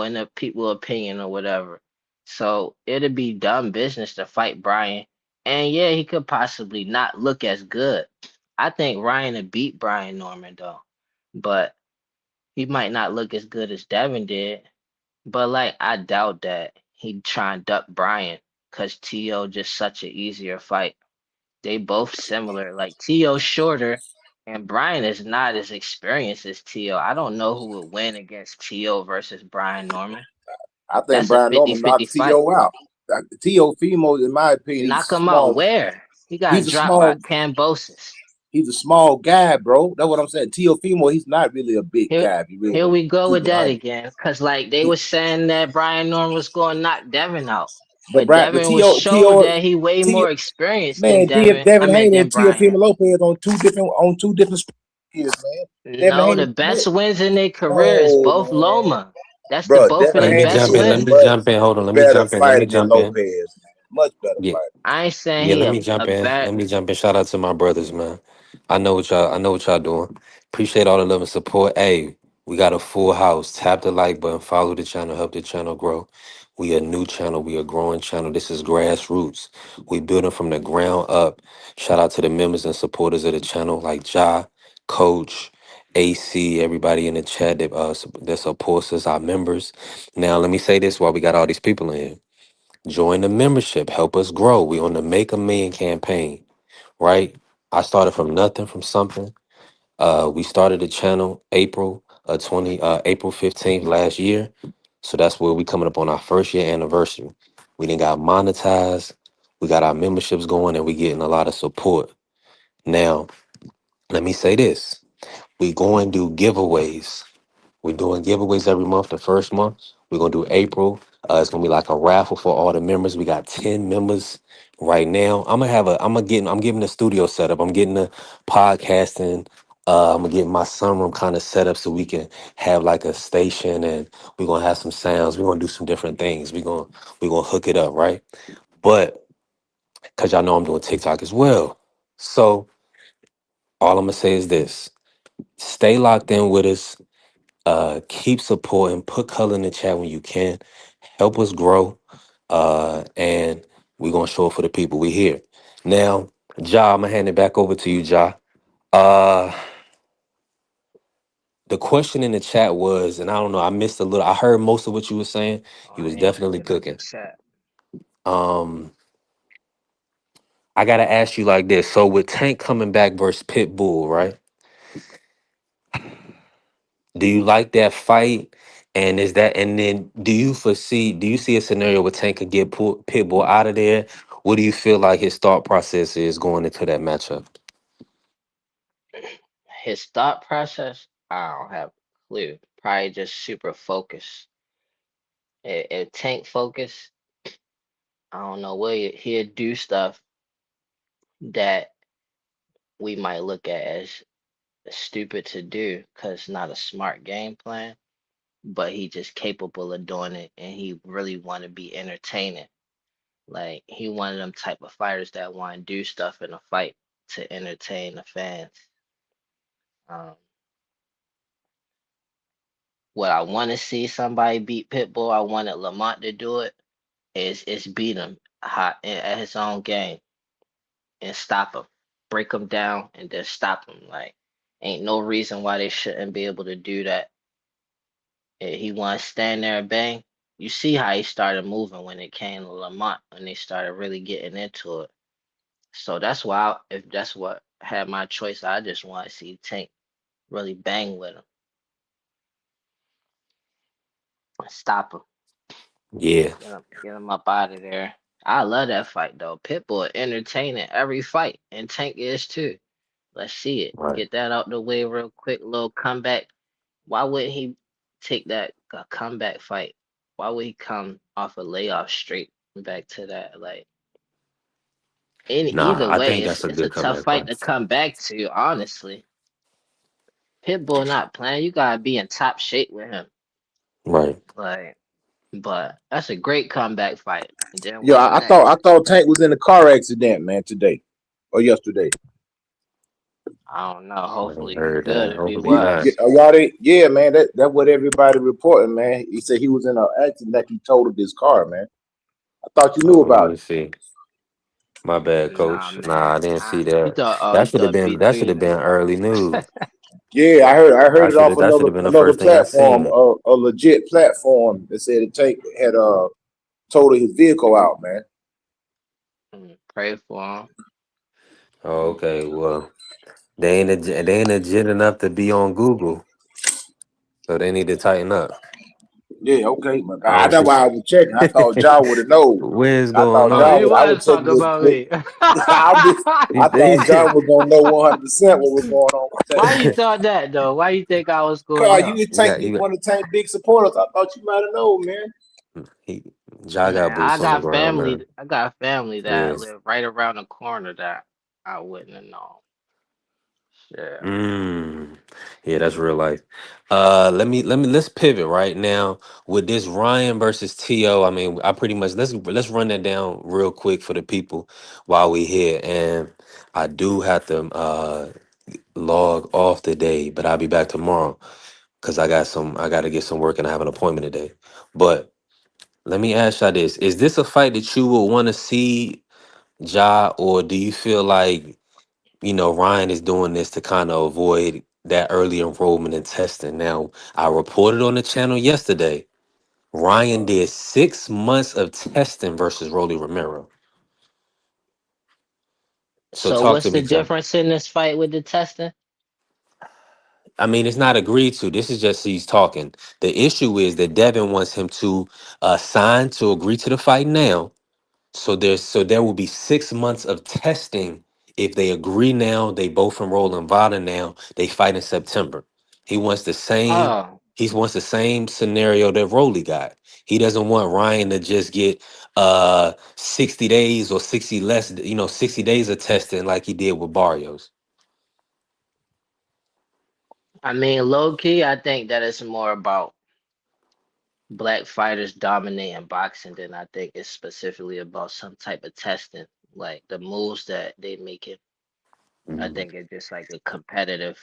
in the people opinion or whatever. So it'd be dumb business to fight Brian. And yeah, he could possibly not look as good. I think Ryan would beat Brian Norman though. But he might not look as good as Devin did, but like I doubt that he'd try and duck Brian because T.O. just such an easier fight. They both similar. Like T.O. shorter and Brian is not as experienced as T.O. I don't know who would win against T.O. versus Brian Norman. I think That's a Brian Norman fifty-fifty knocked fight. T.O. out. Teofimo, in my opinion, Knock him out where? He got He's a dropped by small. Cambosis. He's a small guy, bro. That's what I'm saying. Teofimo, he's not really a big Here, guy. If you really here want we go to keep with it that 100. again. Cause like they were saying that Brian Norman was going to knock Devin out, But but Brian, but Devin was showed that he way T, more experienced than man, Devin. I Devin mean Haney than and Teofimo Brian. Lopez on two different years, man. Devin No, the Haney, best wins in their career is no both man, Loma. That's the bro. both of Devin Let their me Haney best jump in. is Let a me wins. jump in. much Hold on. Let me better jump in. Let me fighter than jump in. Lopez. Much better Yeah. fighter. I ain't saying Yeah, he let me a jump in. bad. Let me jump in. Shout out to my brothers, man. I know what y'all doing. Appreciate all the love and support. Hey, we got a full house. Tap the like button, follow the channel, help the channel grow. We a new channel, we a growing channel. This is grassroots. We building from the ground up. Shout out to the members and supporters of the channel, like Ja, Coach, AC, everybody in the chat that supports us, our members. Now, let me say this while we got all these people in here. Join the membership. Help us grow. We on the Make a Million campaign, right? I started from nothing, from something. We started the channel April 15th last year. So that's where we coming up on our first year anniversary. We didn't got monetized. We got our memberships going and we getting a lot of support. Now, let me say this. We going to do giveaways. We're doing giveaways every month. The first month, we're gonna do April. It's gonna be like a raffle for all the members. We got 10 members right now. I'm getting the studio set up. I'm getting the podcasting. I'm gonna get my sunroom kind of set up so we can have like a station and we're gonna have some sounds. We're gonna do some different things. We're gonna hook it up, right? But because y'all know I'm doing TikTok as well. So all I'm gonna say is this: stay locked in with us. Keep supporting, put color in the chat when you can. Help us grow. And we're gonna show up for the people we here. Now, Ja, I'm gonna hand it back over to you, Ja. Uh the question in the chat was, and I don't know, I missed a little, I heard most of what you were saying. Oh, You I was ain't even definitely look at the cooking. chat. Um, I gotta ask you like this. So with Tank coming back versus Pitbull, right? Do you like that fight? And is that and then do you see a scenario where Tank could get Pitbull out of there? What do you feel like his thought process is going into that matchup? His thought process, I don't have a clue. Probably just super focused. If Tank focus, I don't know what he'll do stuff that we might look at as stupid to do because not a smart game plan, but he just capable of doing it and he really want to be entertaining. Like he one of them type of fighters that want to do stuff in a fight to entertain the fans. Um, what I want to see somebody beat Pitbull, I wanted Lamont to do it. Is beat him hot at his own game and stop him, break him down, and then stop him. Like, ain't no reason why they shouldn't be able to do that. If he want to stand there and bang, you see how he started moving when it came to Lamont when they started really getting into it. So that's why, if that's what had my choice, I just want to see Tank really bang with him, stop him, Yeah. get him up out of there. I love that fight though. Pitbull entertaining every fight, and Tank is too. Let's see it. Right. Get that out the way real quick. Little comeback. Why wouldn't he take that comeback fight? Why would he come off a layoff straight back to that? Like, Nah, either I way, think that's a it's a good tough comeback fight to fight. come back to. Honestly, Pitbull not playing. You gotta be in top shape with him. Right. Like, but that's a great comeback fight. And then Yeah, what's I next? thought Tank was in a car accident, man, today or yesterday. I don't know. I ain't Hopefully he heard good that. if he Hopefully not. Yeah, was. y'all yeah, man. That's what everybody reporting, man. He said he was in an accident that he totaled his car, man. I thought you knew Oh, let about me it. see. My bad, Nah, coach. Nah, I man. didn't see You that. thought That you should have thought been B that should three have been early news. Yeah, I heard it off That should have been the another first thing I platform, seen. a legit platform that said it Tank had totaled his vehicle out, man. pray for him. Oh, okay. Well, they ain't legit enough to be on Google, so they need to tighten up. Yeah, okay, but I don't that's see. why I was checking. I thought John would have known. Where's I going thought Oh, John on? you would. I want would to take talk this. about me? I thought They- John was gonna know 100% what was going on with Why Tank. you thought that though? Why you think I was going Cause you up? was you got Tank, you got one of Tank big supporters. I thought you might have known, man. he, Ja got Man, I boots on the got ground, man. family. I got family that Yes. live right around the corner that I wouldn't have known. Shit. Mm. Yeah, that's real life. Let's pivot right now with this Ryan versus To. I mean, I pretty much let's run that down real quick for the people while we here. And I do have to log off today, but I'll be back tomorrow because I gotta get some work and I have an appointment today. But let me ask y'all this: is this a fight that you would want to see, Ja, or do you feel like, Ryan is doing this to kind of avoid that early enrollment and testing? Now, I reported on the channel yesterday. Ryan did 6 months of testing versus Rolly Romero. So So talk what's to the me, John. difference in this fight with the testing? I mean, it's not agreed to. This is just he's talking. The issue is that Devin wants him to sign to agree to the fight now. So there will be 6 months of testing. If they agree now, they both enroll in VADA now. They fight in September. He wants the same. Oh, He wants the same scenario that Rolly got. He doesn't want Ryan to just get 60 days or 60 less, 60 days of testing like he did with Barrios. I mean, low key, I think that it's more about black fighters dominating boxing than I think it's specifically about some type of testing, like the moves that they making. I Mm. think it's just like a competitive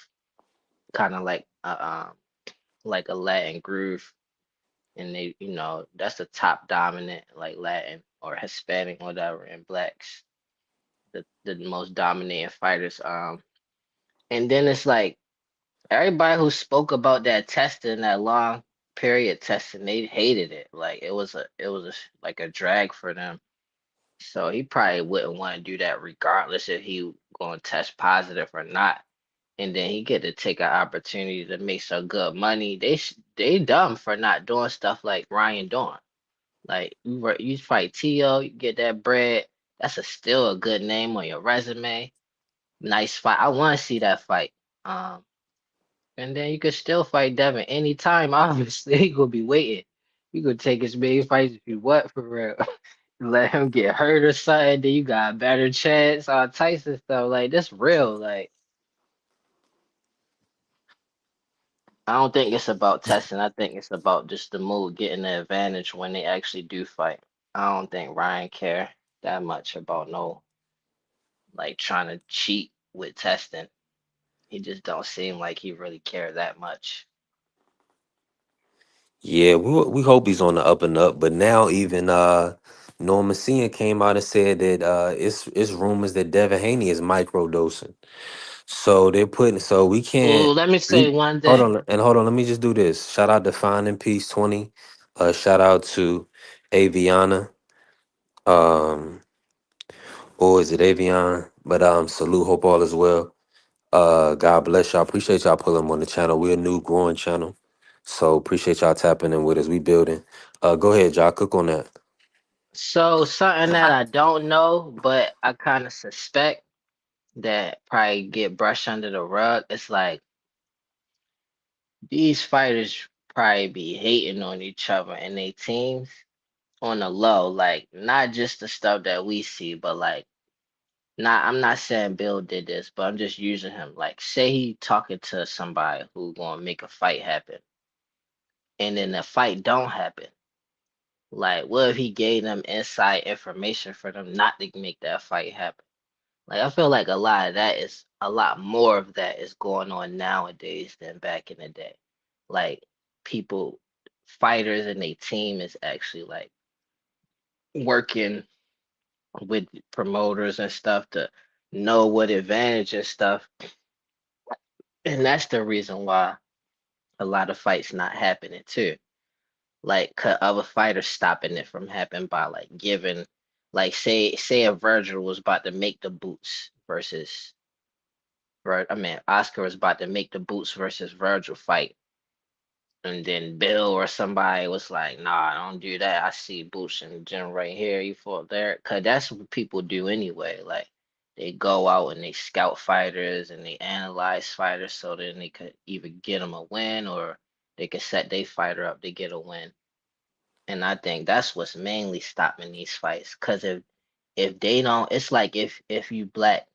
kind of like a Latin groove, and they, that's the top dominant like Latin or Hispanic, whatever, and blacks, the most dominating fighters. And then it's like everybody who spoke about that testing, that long period testing, they hated it. Like like a drag for them. So he probably wouldn't want to do that regardless if he going to test positive or not. And then he get to take an opportunity to make some good money. They dumb for not doing stuff like Ryan doing. Like you fight To, you get that bread. That's still a good name on your resume. Nice fight. I want to see that fight. Um, and then you could still fight Devin anytime. Obviously, he gonna be waiting. You could take as many fights if you want for real. Let him get hurt or something, then you got a better chance. All types of stuff. Like that's real. Like I don't think it's about testing. I think it's about just the mood getting the advantage when they actually do fight. I don't think Ryan care that much about no like trying to cheat with testing. He just don't seem like he really care that much. Yeah, we hope he's on the up and up. But now even Norman Cian came out and said that it's rumors that Devin Haney is microdosing. So they're putting so we Oh, can't let me say one thing. hold on, let me just do this. Shout out to Fine and Peace 20. Shout out to Aviana. Um or is it Aviana? But salute, hope all is well. God bless y'all. Appreciate y'all pulling on the channel. We're a new growing channel. So appreciate y'all tapping in with us. We building. Go ahead, y'all. Cook on that. So something that I don't know, but I kind of suspect that probably get brushed under the rug. It's like these fighters probably be hating on each other and they teams on the low, like not just the stuff that we see, but like not I'm not saying Bill did this, but I'm just using him. Like say he talking to somebody who gonna make a fight happen and then the fight don't happen. Like what if he gave them inside information for them not to make that fight happen? Like I feel like a lot of that is a lot more of that is going on nowadays than back in the day. Like people, fighters and their team is actually like working with promoters and stuff to know what advantage and stuff. And that's the reason why a lot of fights not happening too. Like cut other fighters stopping it from happening by like giving like say a Virgil was about to make the boots versus I mean Oscar was about to make the boots versus Virgil fight. And then Bill or somebody was like, nah, don't do that. I see boots in the gym right here. You fought there. Cause that's what people do anyway. Like they go out and they scout fighters and they analyze fighters so then they could either get them a win or they could set their fighter up to get a win. And I think that's what's mainly stopping these fights. Cause if they don't, it's like if you black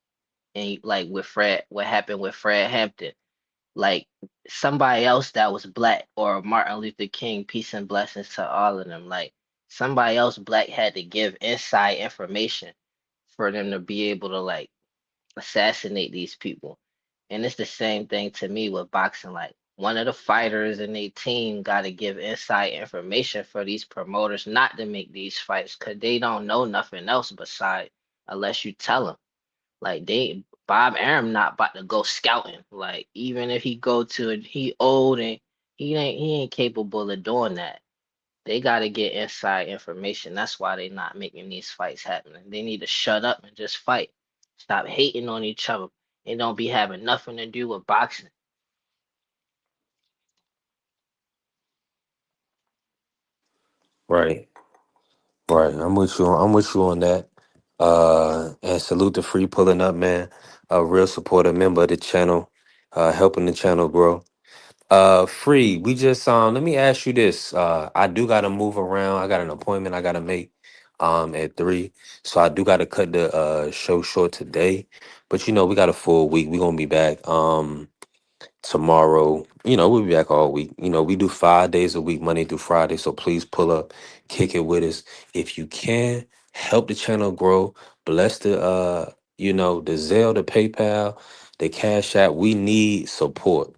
and you, like with Fred, what happened with Fred Hampton, like somebody else that was black or Martin Luther King, peace and blessings to all of them. Like somebody else black had to give inside information for them to be able to like assassinate these people. And it's the same thing to me with boxing. Like one of the fighters in their team got to give inside information for these promoters not to make these fights because they don't know nothing else beside unless you tell them. Like they Bob Arum not about to go scouting. Like even if he go to it, he old and he ain't capable of doing that. They gotta get inside information. That's why they not making these fights happening. They need to shut up and just fight. Stop hating on each other. It don't be having nothing to do with boxing. Right. Right. I'm with you on that. And salute to Free pulling up, man. A real supportive member of the channel, helping the channel grow. Free, we just let me ask you this. I do gotta move around. I got an appointment I gotta make at 3. So I do gotta cut the show short today. But we got a full week. We're gonna be back tomorrow. We'll be back all week. We do 5 days a week, Monday through Friday. So please pull up, kick it with us. If you can, help the channel grow. Bless the Zelle, the PayPal, the Cash App. We need support.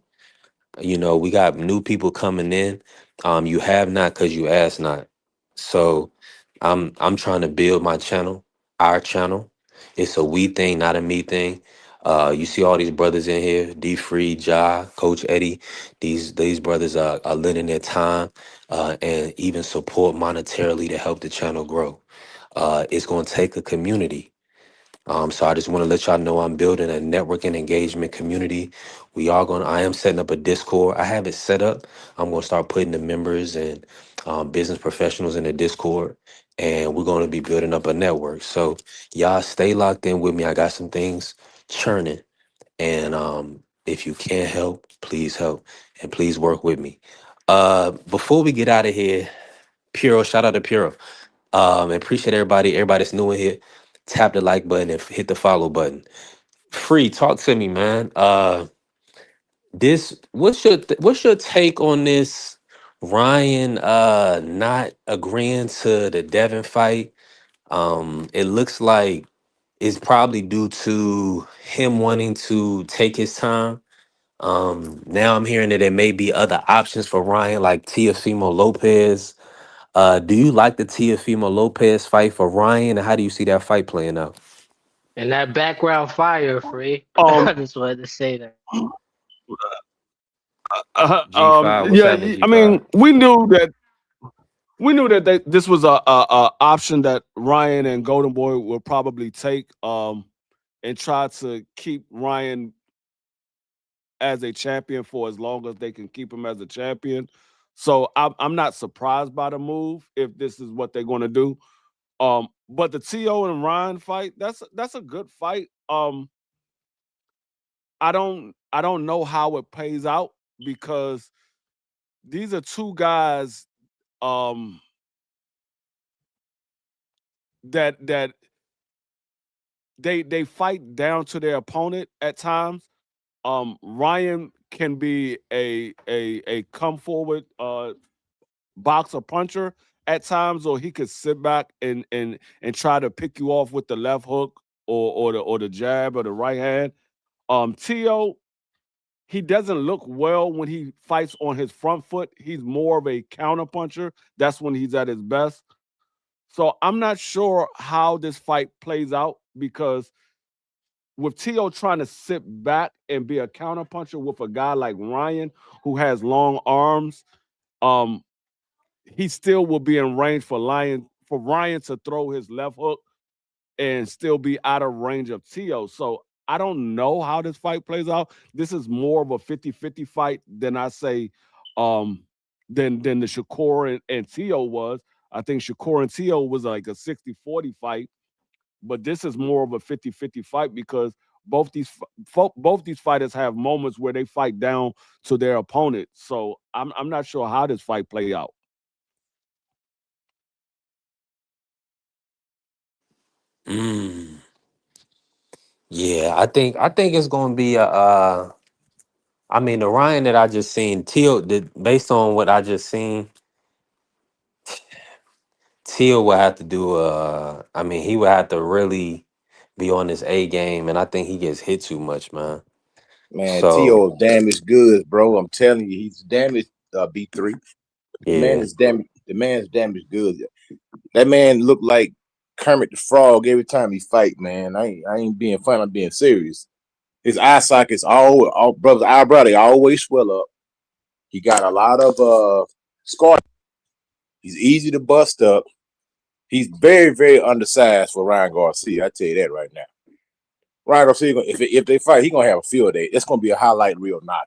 We got new people coming in. You have not because you ask not. So I'm trying to build my channel, our channel. It's a we thing, not a me thing. You see all these brothers in here, D Free, Ja, Coach Eddie. These brothers are lending their time and even support monetarily to help the channel grow. It's gonna take a community. So I just want to let y'all know I'm building a network and engagement community. I am setting up a Discord. I have it set up. I'm going to start putting the members and business professionals in the Discord, and we're going to be building up a network. So y'all stay locked in with me. I got some things churning, and if you can't help, and please work with me. Before we get out of here, Puro, shout out to Puro. Appreciate everybody that's new in here. Tap the like button and hit the follow button. Free, talk to me, man. This what's your take on this Ryan not agreeing to the Devin fight? It looks like it's probably due to him wanting to take his time. Now I'm hearing that there may be other options for Ryan, like Teofimo Lopez. Do you like the Teofimo Lopez fight for Ryan? And how do you see that fight playing out? And that background fire, free. Um, I just wanted to say that. G5, what's yeah. happening, I G5? mean, we knew that this was a option that Ryan and Golden Boy will probably take, and try to keep Ryan as a champion for as long as they can keep him as a champion. So I'm not surprised by the move if this is what they're going to do. But the T.O. and Ryan fight, that's a good fight. I don't know how it plays out because these are two guys um that they fight down to their opponent at times. Ryan can be a come forward boxer puncher at times, or he could sit back and try to pick you off with the left hook or the jab or the right hand. Tio, he doesn't look well when he fights on his front foot. He's more of a counter puncher. That's when he's at his best. So I'm not sure how this fight plays out because with Tio trying to sit back and be a counter puncher with a guy like Ryan who has long arms, um, he still will be in range for Ryan to throw his left hook and still be out of range of Tio. So I don't know how this fight plays out. This is more of a 50-50 fight than I say than the Shakur and Tio was. I think Shakur and Tio was like a 60-40 fight, but this is more of a 50-50 fight because both these fighters have moments where they fight down to their opponent. So I'm not sure how this fight play out. Yeah, I think it's gonna be a. I mean, the Ryan that I just seen, based on what I just seen, Teal would have to do. I mean, he would have to really be on his A game, and I think he gets hit too much, man. Man, So T.O. damaged goods, bro. I'm telling you, he's damaged. B3. The man yeah, is damaged. The man's damaged goods. That man looked like Kermit the Frog every time he fight. Man, I ain't being fun. I'm being serious. His eye sockets all brothers eyebrow they always swell up. He got a lot of scar. He's easy to bust up. He's very, very undersized for Ryan Garcia. I tell you that right now. Ryan Garcia, if they fight, he's gonna have a field day. It's gonna be a highlight reel knockout.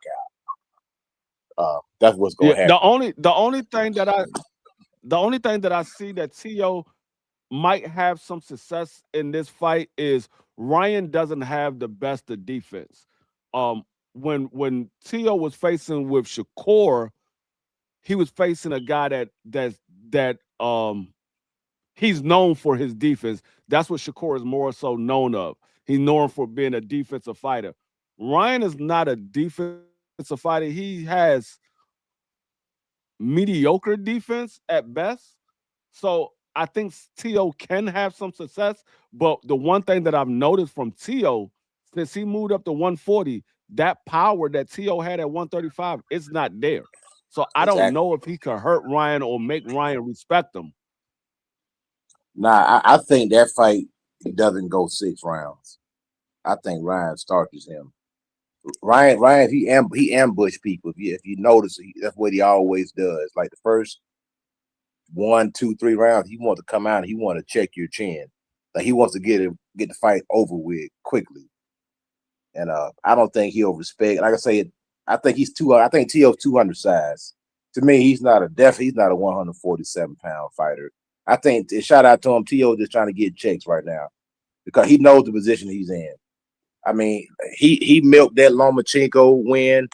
That's what's gonna Yeah, happen. the only thing that I see that Tio might have some success in this fight is Ryan doesn't have the best of defense. When Tio was facing with Shakur, he was facing a guy that he's known for his defense. That's what Shakur is more so known of. He's known for being a defensive fighter. Ryan is not a defensive fighter. He has mediocre defense at best. So I think Tio can have some success. But the one thing that I've noticed from Tio since he moved up to 140, that power that Tio had at 135 is not there. So I don't Exactly. know if he could hurt Ryan or make Ryan respect him. Nah, I think that fight doesn't go 6 rounds. I think Ryan starches him. Ryan, he ambushed people. If you notice, that's what he always does. Like the first 1, 2, 3 rounds, he wants to come out and he want to check your chin. Like he wants to get the fight over with quickly. And I don't think he'll respect. Like I said, I think he's too. I think Tio's too undersized. To me, he's not a 147-pound fighter. I think shout out to him. Tio just trying to get checks right now because he knows the position he's in. I mean, he milked that Lomachenko win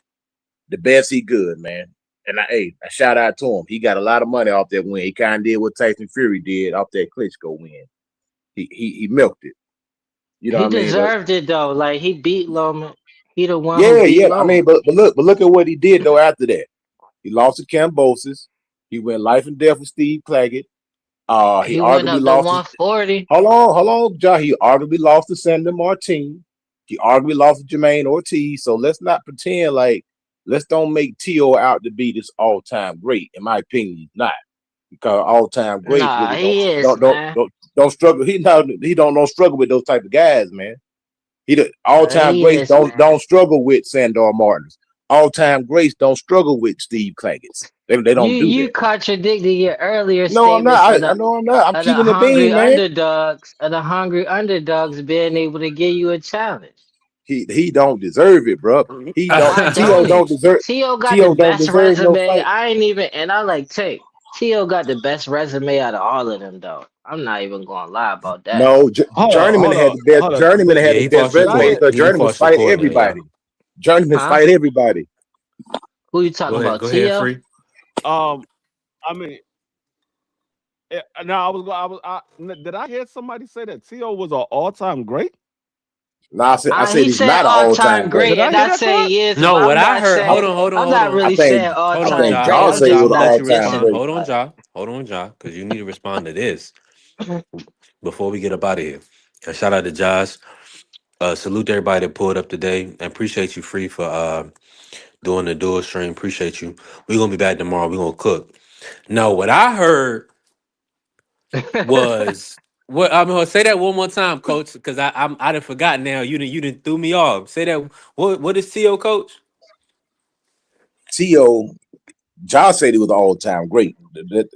the best he could, man. And I shout out to him. He got a lot of money off that win. He kind of did what Tyson Fury did off that Klitschko win. He milked it. You know He what I mean? But deserved it though. Like he beat Loma. He the one who yeah, beat yeah. I mean, Loma. but look at what he did though after that. He lost to Cambosis. He went life and death with Steve Claggett. He He went arguably up to lost to 140. hold on, John. He arguably lost to Sandra Martin. He arguably lost to Jermaine Ortiz. So let's not pretend like let's don't make Tio out to be this all-time great. In my opinion, he's not. Because all-time greats Nah, really he is, don't don't man. don't, don't struggle. He don't struggle with those type of guys, man. All-time He greats is, man. don't struggle with Sandor Martins. All-time greats don't struggle with Steve Cleggett's. They You don't do you that. contradicted your earlier No, I'm statements not. I know I'm not. I'm of the keeping it hungry being, man. underdogs of the hungry underdogs being able to give you a challenge. He don't deserve it, bro. He don't. Why Tio don't don't he? deserve. Tio got the Tio don't best deserve no resume. fight. I ain't even, and I like Tay. Tio got the best resume out of all of them, though. I'm not even gonna lie about that. No, Journeyman Hold had on, the best. hold on. Journeyman Yeah, had the he best fought Did I resume hear? Shakur. because He Journeyman fought fight Shakur in that, yeah. everybody. Journeyman Huh? fight everybody. Who you talking about? Go ahead, Tio? free. Um, I mean, now did I hear somebody say that T.O. was an all-time great? No, I said He he's said not an all all time time great. Did great, I and hear I that say correct? yes, but No, what I'm I not heard. saying Hold I'm on, not hold I on. really think saying all Hold I on, time think Ja. great. John Hold I'm on, said he Ja. just was I'm an gonna let not all you time respond. great. Hold on, Ja. Hold on, Ja, because you need to respond to this before we get up out of here. And shout out to Josh. Salute to everybody that pulled up today. And appreciate you, Free, for doing the dual stream. Appreciate you. We're gonna be back tomorrow. We're gonna cook. No, what I heard was what I'm gonna say that one more time, coach, because I done forgot now. You didn't threw me off. Say that what is CO coach? T.O. John said he was an all time great.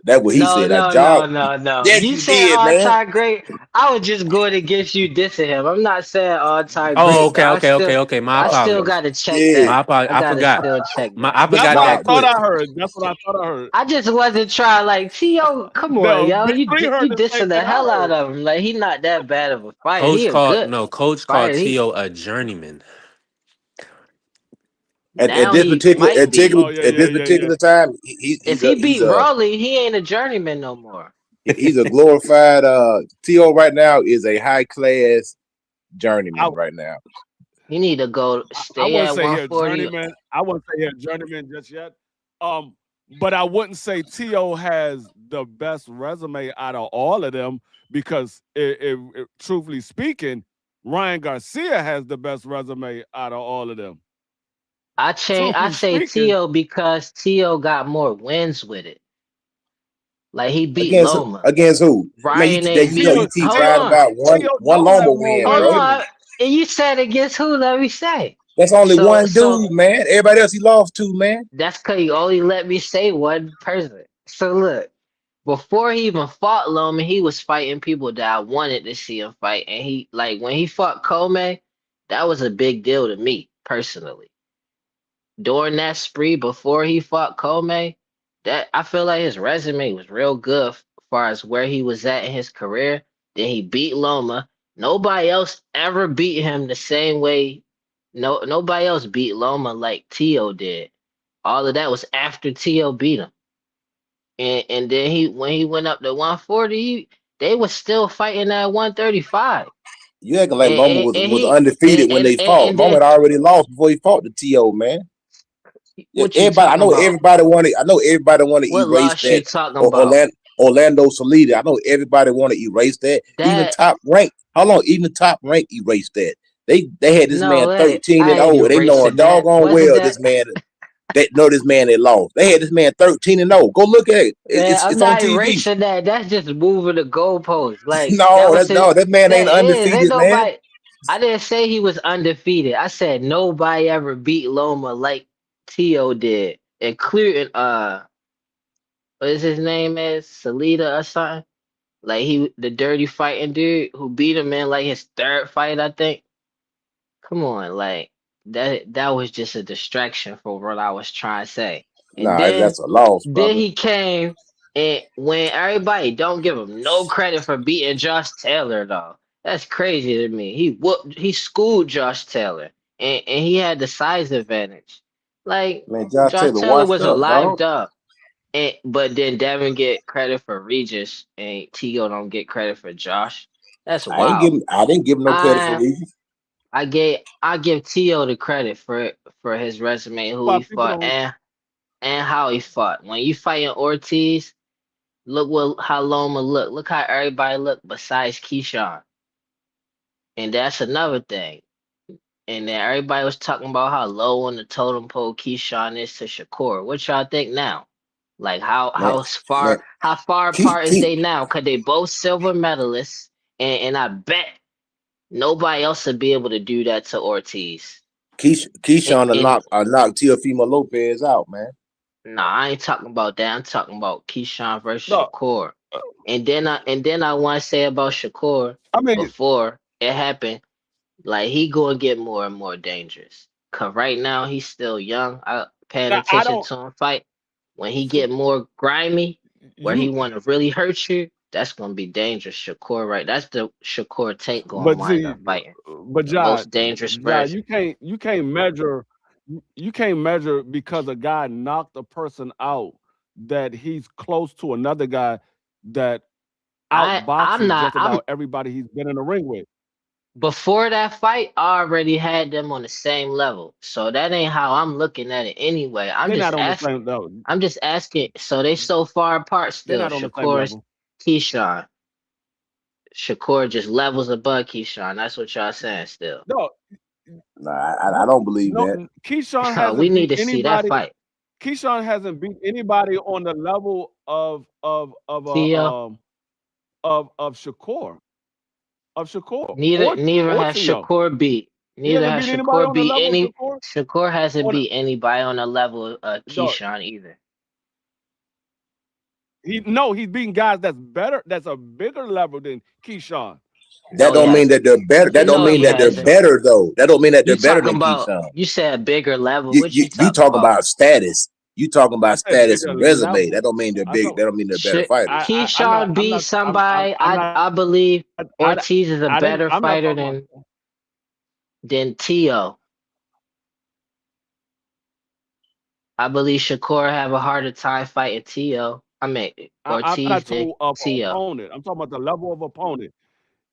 That's what he No, said. Now, no, John, no, no, no. yes, You you said did, all man. time great. I was just going against you dissing him. I'm not saying all time Oh, great though. okay, okay, okay, okay. My I still apologies. gotta check Yeah, that. My apologies. I I gotta forgot. still check that. I That's forgot what I nah, that thought quick. I heard. That's what I thought I heard. I just wasn't trying like Tio. Come on, No, yo. Big Three You heard the same dissing the thing I hell out heard. of him. Like he not that bad of a fighter. He a good Coach called fighter. He Tio a journeyman. at now this he particular might be. Oh yeah, at yeah, this yeah, yeah. particular time, If he beat Raleigh, he ain't a journeyman no more. he's a glorified T.O. right now is a high class I journeyman right now. He need to go I stay wouldn't at say he a 140. journeyman. I wouldn't say he a journeyman just yet. Um, but I wouldn't say T.O. has the best resume out of all of them because, truthfully speaking, Ryan Garcia has the best resume out of all of them. I Truthfully say speaking, Tio because Tio got more wins with it. Like he beat Against Loma. against who? Man, Ryan ain't beat. you Tio keep Hold lying Tio on. about Tio one don't Loma have more win, Hold bro. wins. on. And you said against who? Let me say. That's only So one so dude, man. Everybody else he lost to, man. that's cause you only let me say one person. So look, before he even fought Loma, he was fighting people that I wanted to see him fight. And he like when he fought Kome, that was a big deal to me personally. During that spree before he fought Kome, that I feel like his resume was real good as far as where he was at in his career. Then he beat Loma. Nobody else ever beat him the same way. Nobody else beat Loma like Tio did. All of that was after Tio beat him. And then he when he went up to 140, they was still fighting at 135. You acting like Loma And was he undefeated when they fought. and Loma then had already lost before he fought the T.O., man. Yeah, what you everybody, talking about? I know everybody want to What erase loss you that. talking Or about? Orlando Salida. I know everybody want to erase that. Even That top rank. How long? Even top rank erased that. They had this no, man that 13 I and ain't 0, and they know a erasing that. doggone Wasn't well that this man they lost. They had this man 13 and 0. Go look at it. man? I'm It's on not TV. erasing that. That's just moving the goalposts. Like that No, was it. that man ain't That is ain't undefeated, man. nobody. I didn't say he was undefeated. I said nobody ever beat Loma like Tio did, including what is his name is Salida or something. Like he the dirty fighting dude who beat him in like his third fight, I think. Come on, like that was just a distraction for what I was trying to say. And Nah, then that's a loss, then brother. he came and when everybody don't give him no credit for beating Josh Taylor though. That's crazy to me. He schooled Josh Taylor and he had the size advantage. Like Man, Josh Josh Taylor Taylor washed was a up, live dog. dog. And but then Devin get credit for Regis and Tigo don't get credit for Josh. That's wild. I didn't give him no credit for I Regis. I give Tio the credit for his resume, who he Why people fought, don't? and how he fought. When you fighting Ortiz, look how Loma look. Look how everybody look besides Keyshawn. And that's another thing. And then everybody was talking about how low on the totem pole Keyshawn is to Shakur. What y'all think now? Like Man, man, how far keep apart is keep they now? Cause they both silver medalists, and I bet nobody else would be able to do that to Ortiz. Keyshawn to And knock Teofimo Lopez out, man. nah, I ain't talking about that. I'm talking about Keyshawn versus No, Shakur. And then I want to say about Shakur I mean, before it happened, like he gonna get more and more dangerous. Cause right now he's still young. I paying I attention don't. to him fight. When he get more grimy, where he You want to really hurt you, that's gonna be dangerous. Shakur, right? That's the Shakur Tate gonna But wind see, up fighting. but The Jai, most dangerous Jai, person. you can't measure you can't measure because a guy knocked a person out that he's close to another guy that I'm outboxes not just I'm about everybody he's been in the ring with. before that fight, I already had them on the same level. So that ain't how I'm looking at it anyway. They're not on the same level. I'm just asking, so they so far apart They're still. not on the same Shakur, level. Keyshawn. Shakur just levels above Keyshawn. That's what y'all saying still. No, Nah, I don't believe that. no, Keyshawn We hasn't need beat to see that anybody. fight. Keyshawn hasn't beat anybody on the level Tio. of Shakur, Neither neither or has Tio. Shakur beat. He Neither hasn't has beat anybody Shakur on the beat level of any. Shakur. Shakur hasn't On beat anybody on the level of the, Keyshawn either. he's beating guys that's better, that's a bigger level than Keyshawn. That No, he don't mean that hasn't. they're better. That don't No, mean he that they're hasn't. better though. That don't mean that You they're better talking than about? Keyshawn. You said bigger level. You What you you you talking talking about? about status. You talking I about said status bigger and resume. level. That don't mean they're I big. don't. That don't mean they're better Should fighters. Keyshawn beat somebody? I believe Ortiz is a better I'm not fighter talking about. than Tio. I believe Shakur have a harder time fighting Tio. I mean I'm not Ortiz than talking of Tio. opponent. I'm talking about the level of opponent.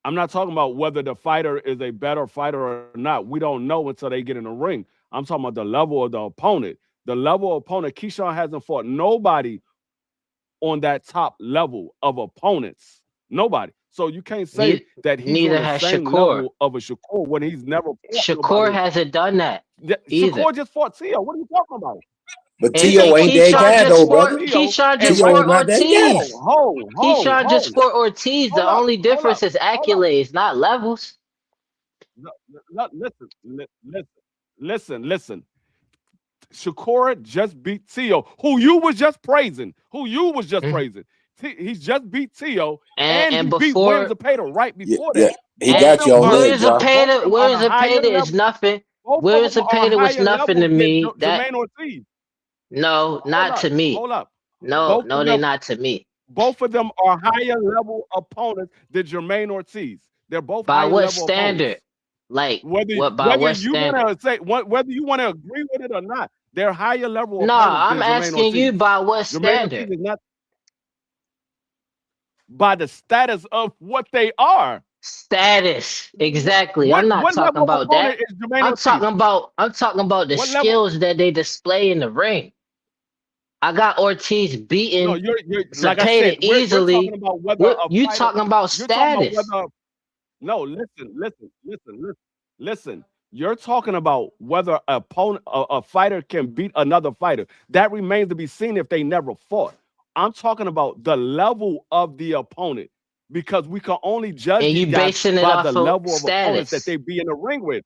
I'm not talking about whether the fighter is a better fighter or not. We don't know until they get in the ring. I'm talking about the level of the opponent. The level of opponent. Keyshawn hasn't fought nobody on that top level of opponents. Nobody. So you can't say that he's on Neither the has same Shakur. level of a Shakur when he's never fought Shakur nobody. hasn't done that either. Shakur just fought Tio. What are you talking about? But And Tio ain't that Shakur Keyshawn guy just just though, fought brother. fought Tio Keyshawn and just Tio ranked. is fought not that guy. Ortiz. Keyshawn just Hold. fought Ortiz. The Hold up. only Hold difference up. is Hold up. accolades, not levels. No, no, listen. Shakur just beat Tio, who you was just praising. Mhm. He's just beat Tio, And and he and beat Williams before Zapata right Yeah, before yeah. that. He Both of and got them you on are that, Ja. on Williams a higher Zapata is level. nothing. Both of Williams them are Zapata was higher nothing level to than me. That Jermaine Ortiz. no, Hold not up, to me. hold up. No, Both no, of they them, not to me. both of them are higher level opponents than Jermaine Ortiz. They're both By higher what level standard? opponents. Like Whether what? By whether what you standard? want to say whether you want to agree with it or not, they're higher level No, opponents I'm than Jermaine asking you Ortiz. by what Jermaine Ortiz standard? is not by the status of what they are. Status. Exactly. I'm not What talking level of about opponent that. is Jermaine Ortiz? I'm talking about the What level? skills that they display in the ring. I got Ortiz No, beating you're like I said, Zapata we're talking easily. about whether What a you fighter. talking about You're talking about status? whether. No, listen. You're talking about whether a fighter can beat another fighter. That remains to be seen if they never fought. I'm talking about the level of the opponent because we can only judge And these you guys basing it by the off of level of opponents that status. they be in the ring with.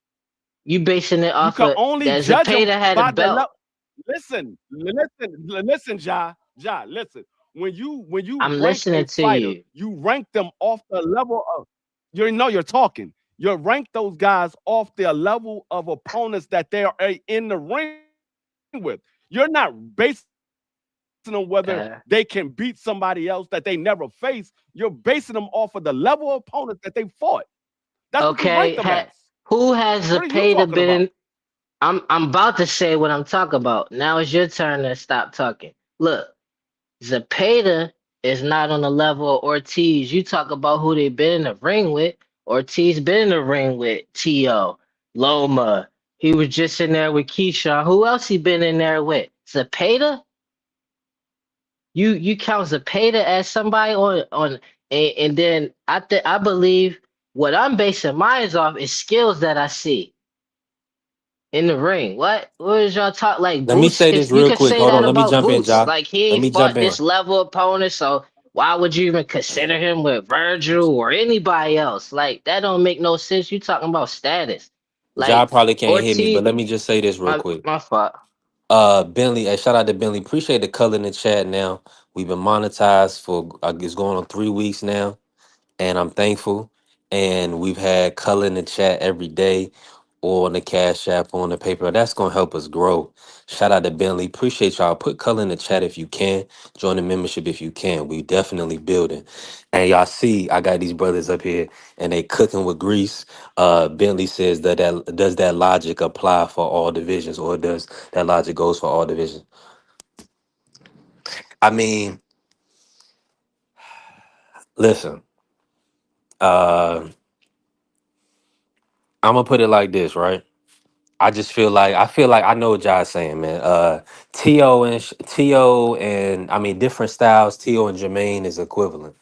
You basing it You off can of only that judge them Zapata had a by the belt. level. Listen, Ja, listen. When you I'm rank a listening to fighter, you. you rank them off the level of you're talking. You rank those guys off their level of opponents that they are in the ring with. You're not basing them whether they can beat somebody else that they never face. You're basing them off of the level of opponents that they fought. That's what you rank them as. Okay, who What are you has talking Zapata about? been in? I'm about to say what I'm talking about. Now it's your turn to stop talking. Look, Zapata is not on the level of Ortiz. You talk about who they been in the ring with. Ortiz been in the ring with Tio, Loma. He was just in there with Keyshawn. Who else he been in there with? Zapata? You count Zapata as somebody on and then I believe what I'm basing mine off is skills that I see in the ring. What is y'all talk like Let me Boots? say this You real could quick. say Hold that on. Let me about jump in, Boots. Ja. Like he Let ain't me jump fought in. this level opponent, so why would you even consider him with Virgil or anybody else? Like that don't make no sense. You talking about status. Ja Like probably can't hear me, but Ortiz, let me just say this real my quick. my fault. Bentley, shout out to Bentley. Appreciate the color in the chat now. We've been monetized for it's going on 3 weeks now, and I'm thankful. And we've had color in the chat every day. or on the Cash App or on the paper. That's gonna help us grow. Shout out to Bentley. Appreciate y'all. Put color in the chat if you can. Join the membership if you can. We definitely building. And y'all see, I got these brothers up here and they cooking with grease. Bentley says that does that logic apply for all divisions, or does that logic goes for all divisions? I mean, listen, uh, I'm gonna put it like this, right? I feel like I know what y'all saying, man. To and I mean different styles. To and Jermaine is equivalent.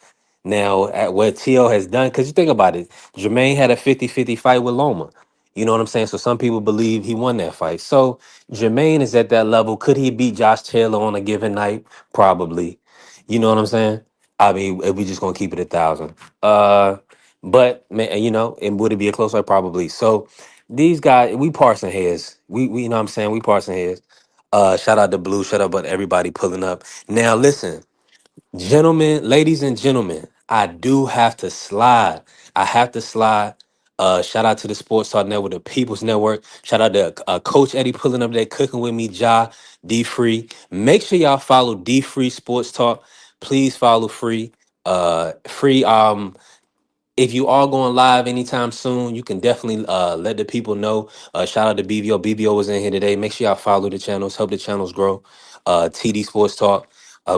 Now, at what To has done, because you think about it, Jermaine had a 50-50 fight with Loma. You know what I'm saying? So some people believe he won that fight. So Jermaine is at that level. Could he beat Josh Taylor on a given night? Probably. You know what I'm saying? I mean, if we just gonna keep it 1,000. But man, and would it be a close fight? Probably. So these guys, we parsing heads. We you know what I'm saying? We parsing heads. Shout out to Blue, shout out to everybody pulling up. Now listen, gentlemen, ladies and gentlemen, I do have to slide. I have to slide. Shout out to the Sports Talk Network, the People's Network. Shout out to Coach Eddie pulling up there, cooking with me, Ja, D Free. Make sure y'all follow D Free Sports Talk. Please follow Free. Free. If you are going live anytime soon, you can definitely let the people know. Shout out to BVO. BVO was in here today. Make sure y'all follow the channels, help the channels grow. TD Sports Talk.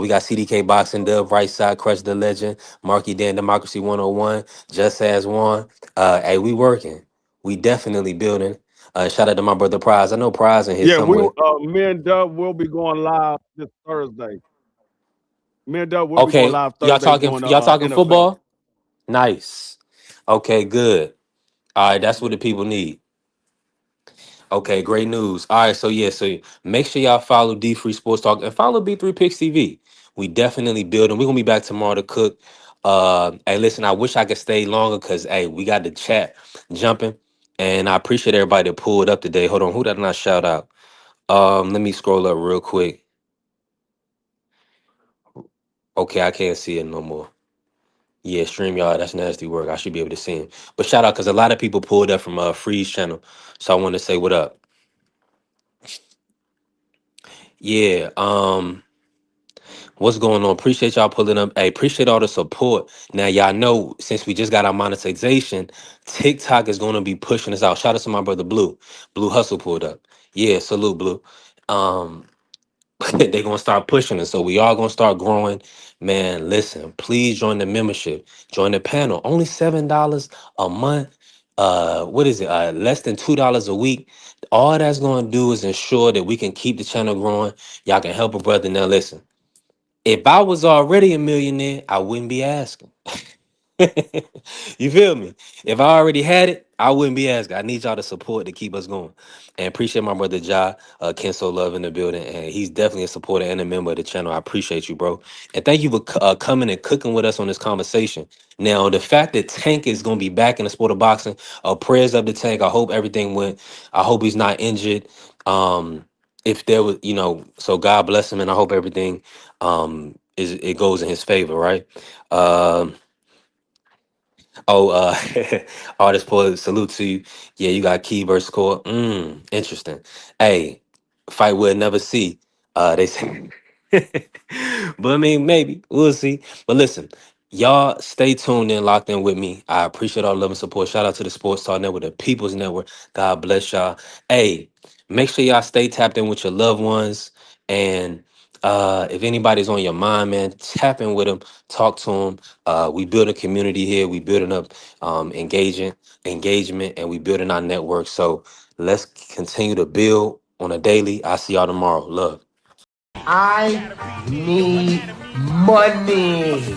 We got CDK Boxing Dub, Right Side, Crush the Legend, Marky Dan, Democracy 101, Just As One. Hey, we working. We definitely building. Shout out to my brother Prize. I know Prize in here Yeah, we somewhere. me and Dub will be going live this Thursday. Me and Dub will be going Okay, live Thursday doing the y'all talking NFL. football? Nice. Okay, good. All right, that's what the people need. Okay, great news. All right, so yeah, so make sure y'all follow D Free Sports Talk and follow B3 Picks TV. We definitely building. We're gonna be back tomorrow to cook. Hey, listen, I wish I could stay longer because hey, we got the chat jumping, and I appreciate everybody that pulled up today. Hold on, who did I not shout out? Let me scroll up real quick. Okay, I can't see it no more. Yeah, stream y'all. That's nasty work. I should be able to see him. But shout out because a lot of people pulled up from Freeze channel, so I want to say what up. Yeah. What's going on? Appreciate y'all pulling up. Hey, appreciate all the support. Now, y'all know since we just got our monetization, TikTok is going to be pushing us out. Shout out to my brother Blue. Blue Hustle pulled up. Yeah, salute, Blue. Um, they're going to start pushing us. So we all going to start growing. Man, listen, please join the membership. Join the panel. Only $7 a month. What is it? Less than $2 a week. All that's going to do is ensure that we can keep the channel growing. Y'all can help a brother. Now, listen. If I was already a millionaire, I wouldn't be asking. You feel me? If I already had it, I wouldn't be asking. I need y'all to support to keep us going. And appreciate my brother Ja, Kenso Love in the building. And he's definitely a supporter and a member of the channel. I appreciate you, bro. And thank you for coming and cooking with us on this conversation. Now, the fact that Tank is going to be back in the sport of boxing, prayers up to Tank. I hope everything went. I hope he's not injured. If there was, so God bless him, and I hope everything is it goes in his favor, right? Um, Oh, artist poet, salute to you. Yeah, you got key versus core. Interesting. Hey, fight we'll never see. They say, but I mean, maybe we'll see. But listen, y'all stay tuned in, locked in with me. I appreciate all the love and support. Shout out to the Sports Talk Network, the People's Network. God bless y'all. Hey, make sure y'all stay tapped in with your loved ones. And if anybody's on your mind, man, tap in with them, talk to them. We build a community here. We building up engagement, and we building our network. So let's continue to build on a daily. I'll see y'all tomorrow. Love. I need money.